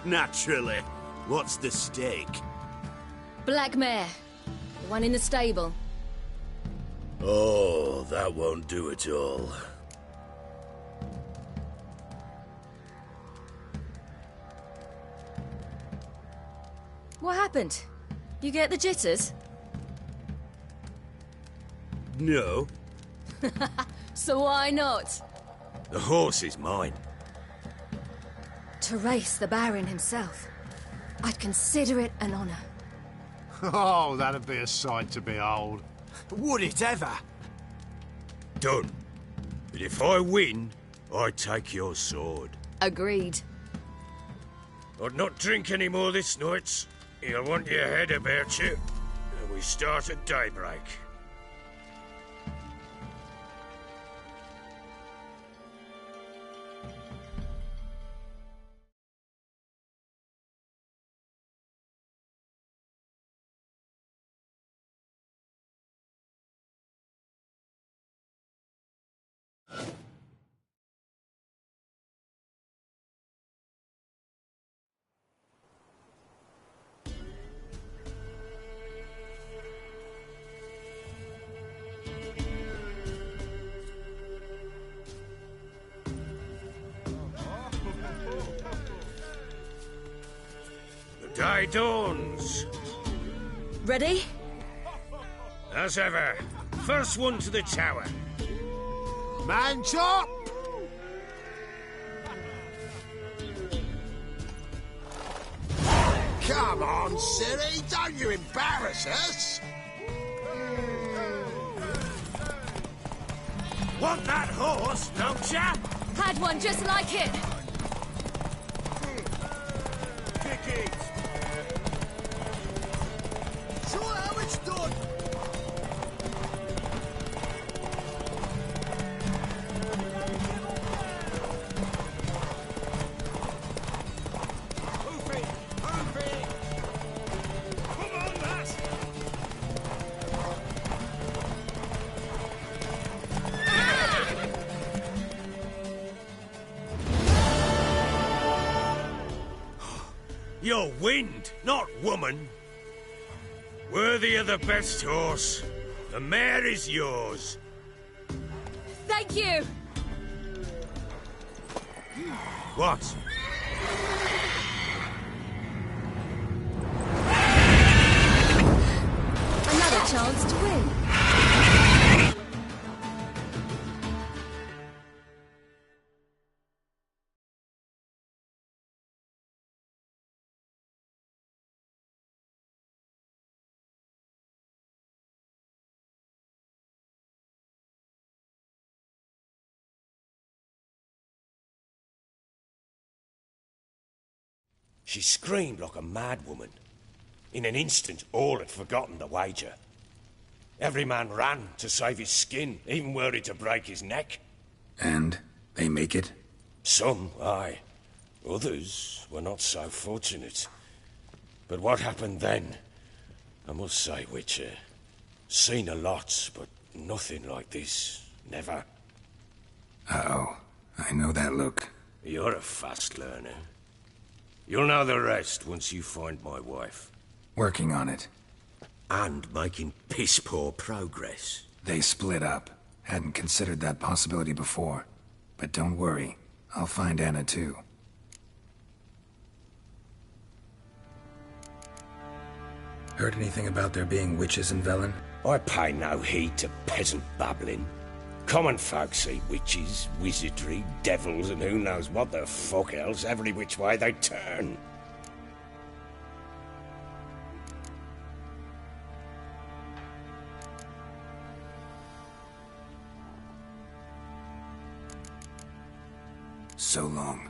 Naturally. What's the stake? Black mare. The one in the stable. Oh, that won't do at all. What happened? You get the jitters? No. So why not? The horse is mine. To race the Baron himself. I'd consider it an honor. Oh, that'd be a sight to behold. Would it ever? Done. But if I win, I take your sword. Agreed. I'd not drink any more this night. You'll want your head about you. And we start at daybreak. Day dawns. Ready? As ever. First one to the tower. Man chop! Come on, silly, don't you embarrass us! Want that horse, don't ya? Had one just like it. Kick it. Show how it's done! Move it. Move it. Come on, lass. You're wind, not woman. Worthy of the best horse. The mare is yours. Thank you. What? Another chance to win. She screamed like a mad woman. In an instant, all had forgotten the wager. Every man ran to save his skin, even were it to break his neck. And they make it? Some, aye. Others were not so fortunate. But what happened then? I must say, Witcher, seen a lot, but nothing like this. Never. Uh-oh. I know that look. You're a fast learner. You'll know the rest once you find my wife. Working on it. And making piss-poor progress. They split up. Hadn't considered that possibility before. But don't worry. I'll find Anna too. Heard anything about there being witches in Velen? I pay no heed to peasant babbling. Common folk see witches, wizardry, devils, and who knows what the fuck else every which way they turn. So long.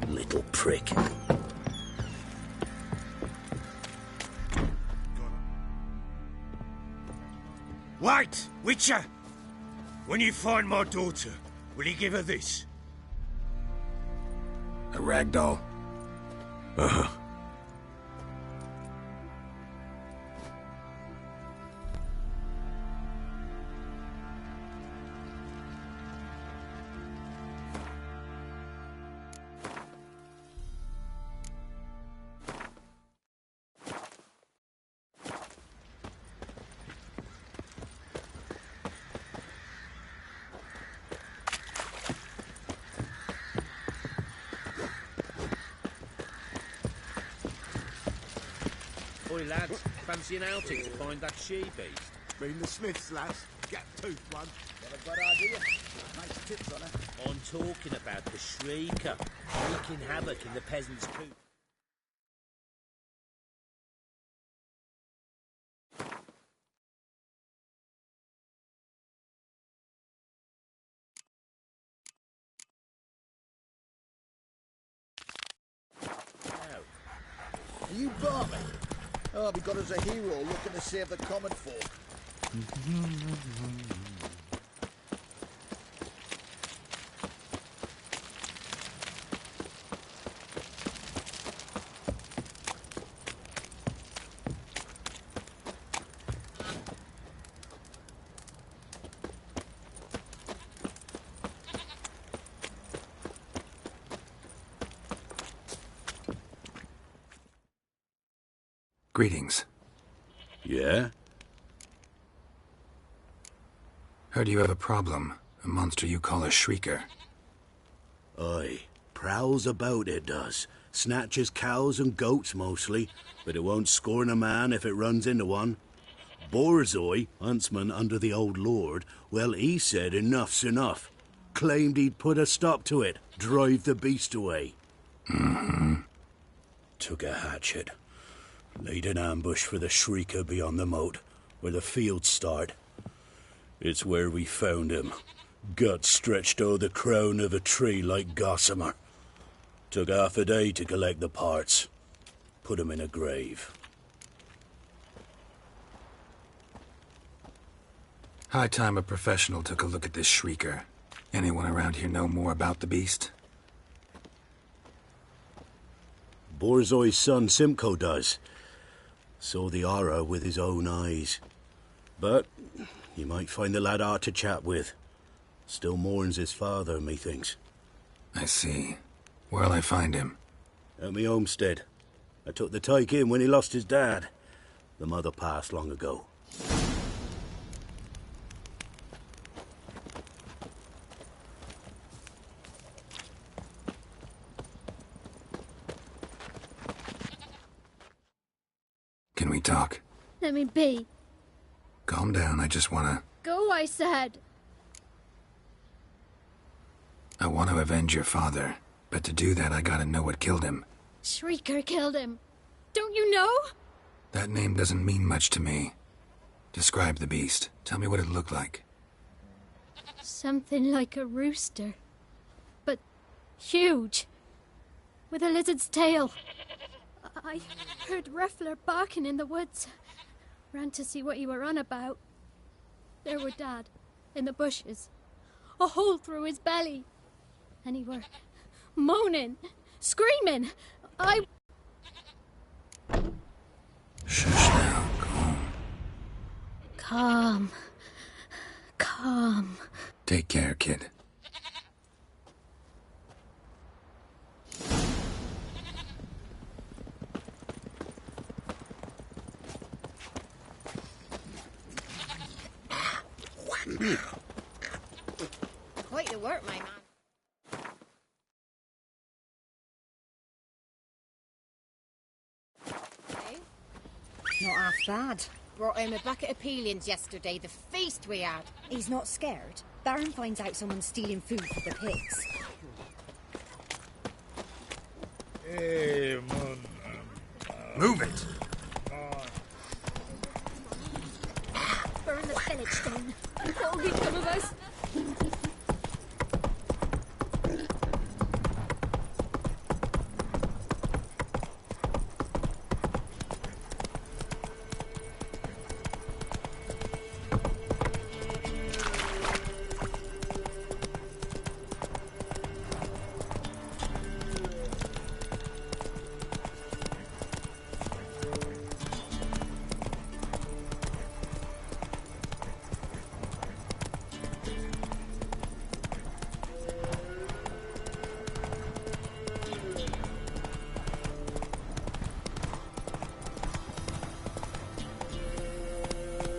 Little prick. Wait, Witcher! When you find my daughter, will you give her this? A ragdoll? Uh-huh. Oi, lads, fancy an outing to find that she-beast? Been the Smiths, lass. Get tooth one. Got a good idea. Nice tips on her. I'm talking about the Shrieker, wreaking havoc in the peasants' coop. Are you barman? Oh, we got us a hero looking to save the common folk. Greetings. Yeah? Heard you have a problem. A monster you call a shrieker. Aye. Prowls about, it does. Snatches cows and goats mostly, but it won't scorn a man if it runs into one. Borzoi, huntsman under the old lord, well, he said enough's enough. Claimed he'd put a stop to it, drive the beast away. Mm-hmm. Took a hatchet. Laid an ambush for the shrieker beyond the moat, where the fields start. It's where we found him. Gut stretched o'er the crown of a tree like gossamer. Took half a day to collect the parts. Put him in a grave. High time a professional took a look at this shrieker. Anyone around here know more about the beast? Borzoi's son Simcoe does. Saw the aura with his own eyes. But you might find the lad hard to chat with. Still mourns his father, methinks. I see. Where'll I find him? At me homestead. I took the tyke in when he lost his dad. The mother passed long ago. Can we talk? Let me be. Calm down, I just wanna... Go, I said. I want to avenge your father, but to do that I gotta know what killed him. Shrieker killed him. Don't you know? That name doesn't mean much to me. Describe the beast. Tell me what it looked like. Something like a rooster. But huge. With a lizard's tail. I heard Ruffler barking in the woods. Ran to see what you were on about. There were Dad, in the bushes. A hole through his belly. And he were moaning, screaming. Shush now, calm. Calm. Take care, kid. Quite the work, my man. Not half bad. Brought home a bucket of peelings yesterday, the feast we had. He's not scared. Baron finds out someone's stealing food for the pigs. Hey, man. Move it! Burn the village down. What will become of us?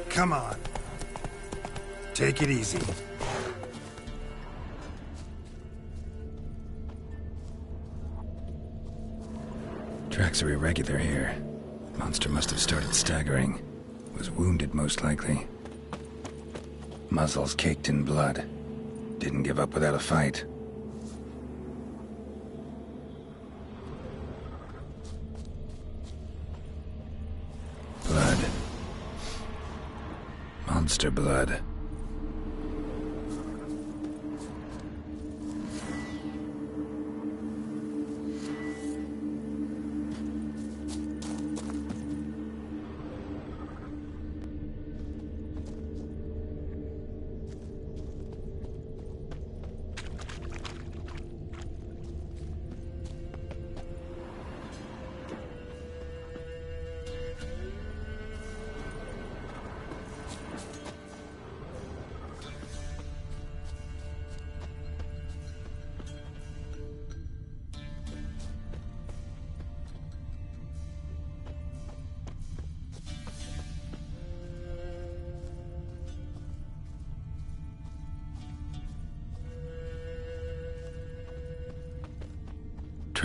Come on. Take it easy. Tracks are irregular here. Monster must have started staggering. Was wounded, most likely. Muzzles caked in blood. Didn't give up without a fight. Blood. Monster blood.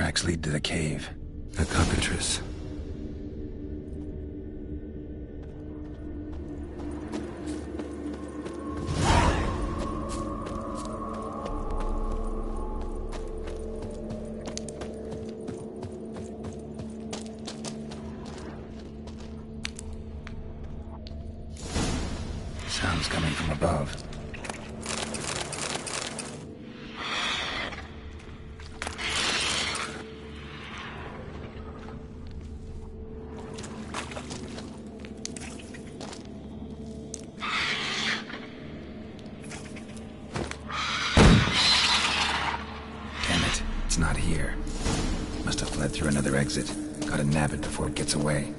tracks lead to the cave. A cockatrice. Sounds coming from above. It's not here. Must have fled through another exit. Gotta nab it before it gets away.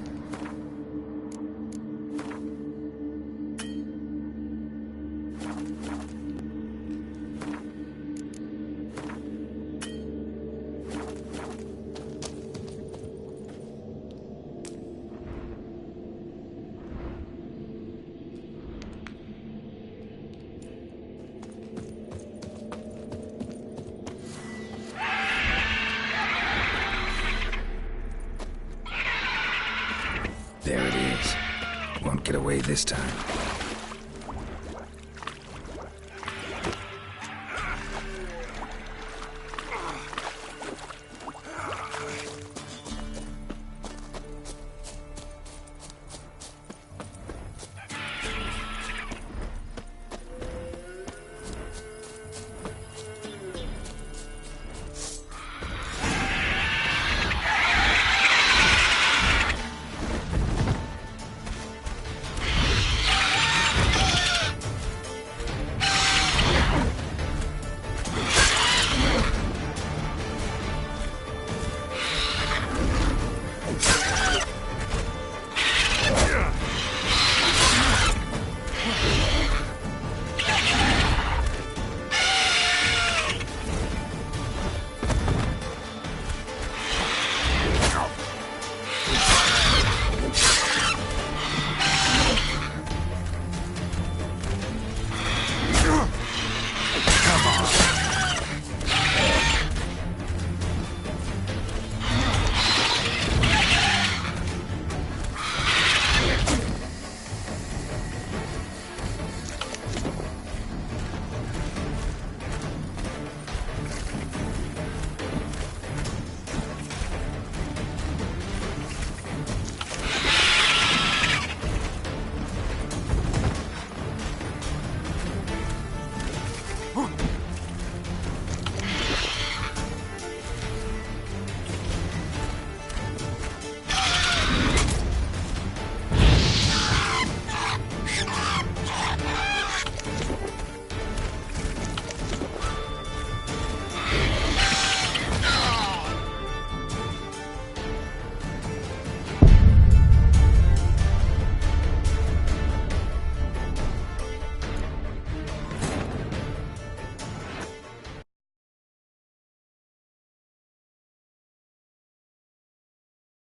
There it is. Won't get away this time.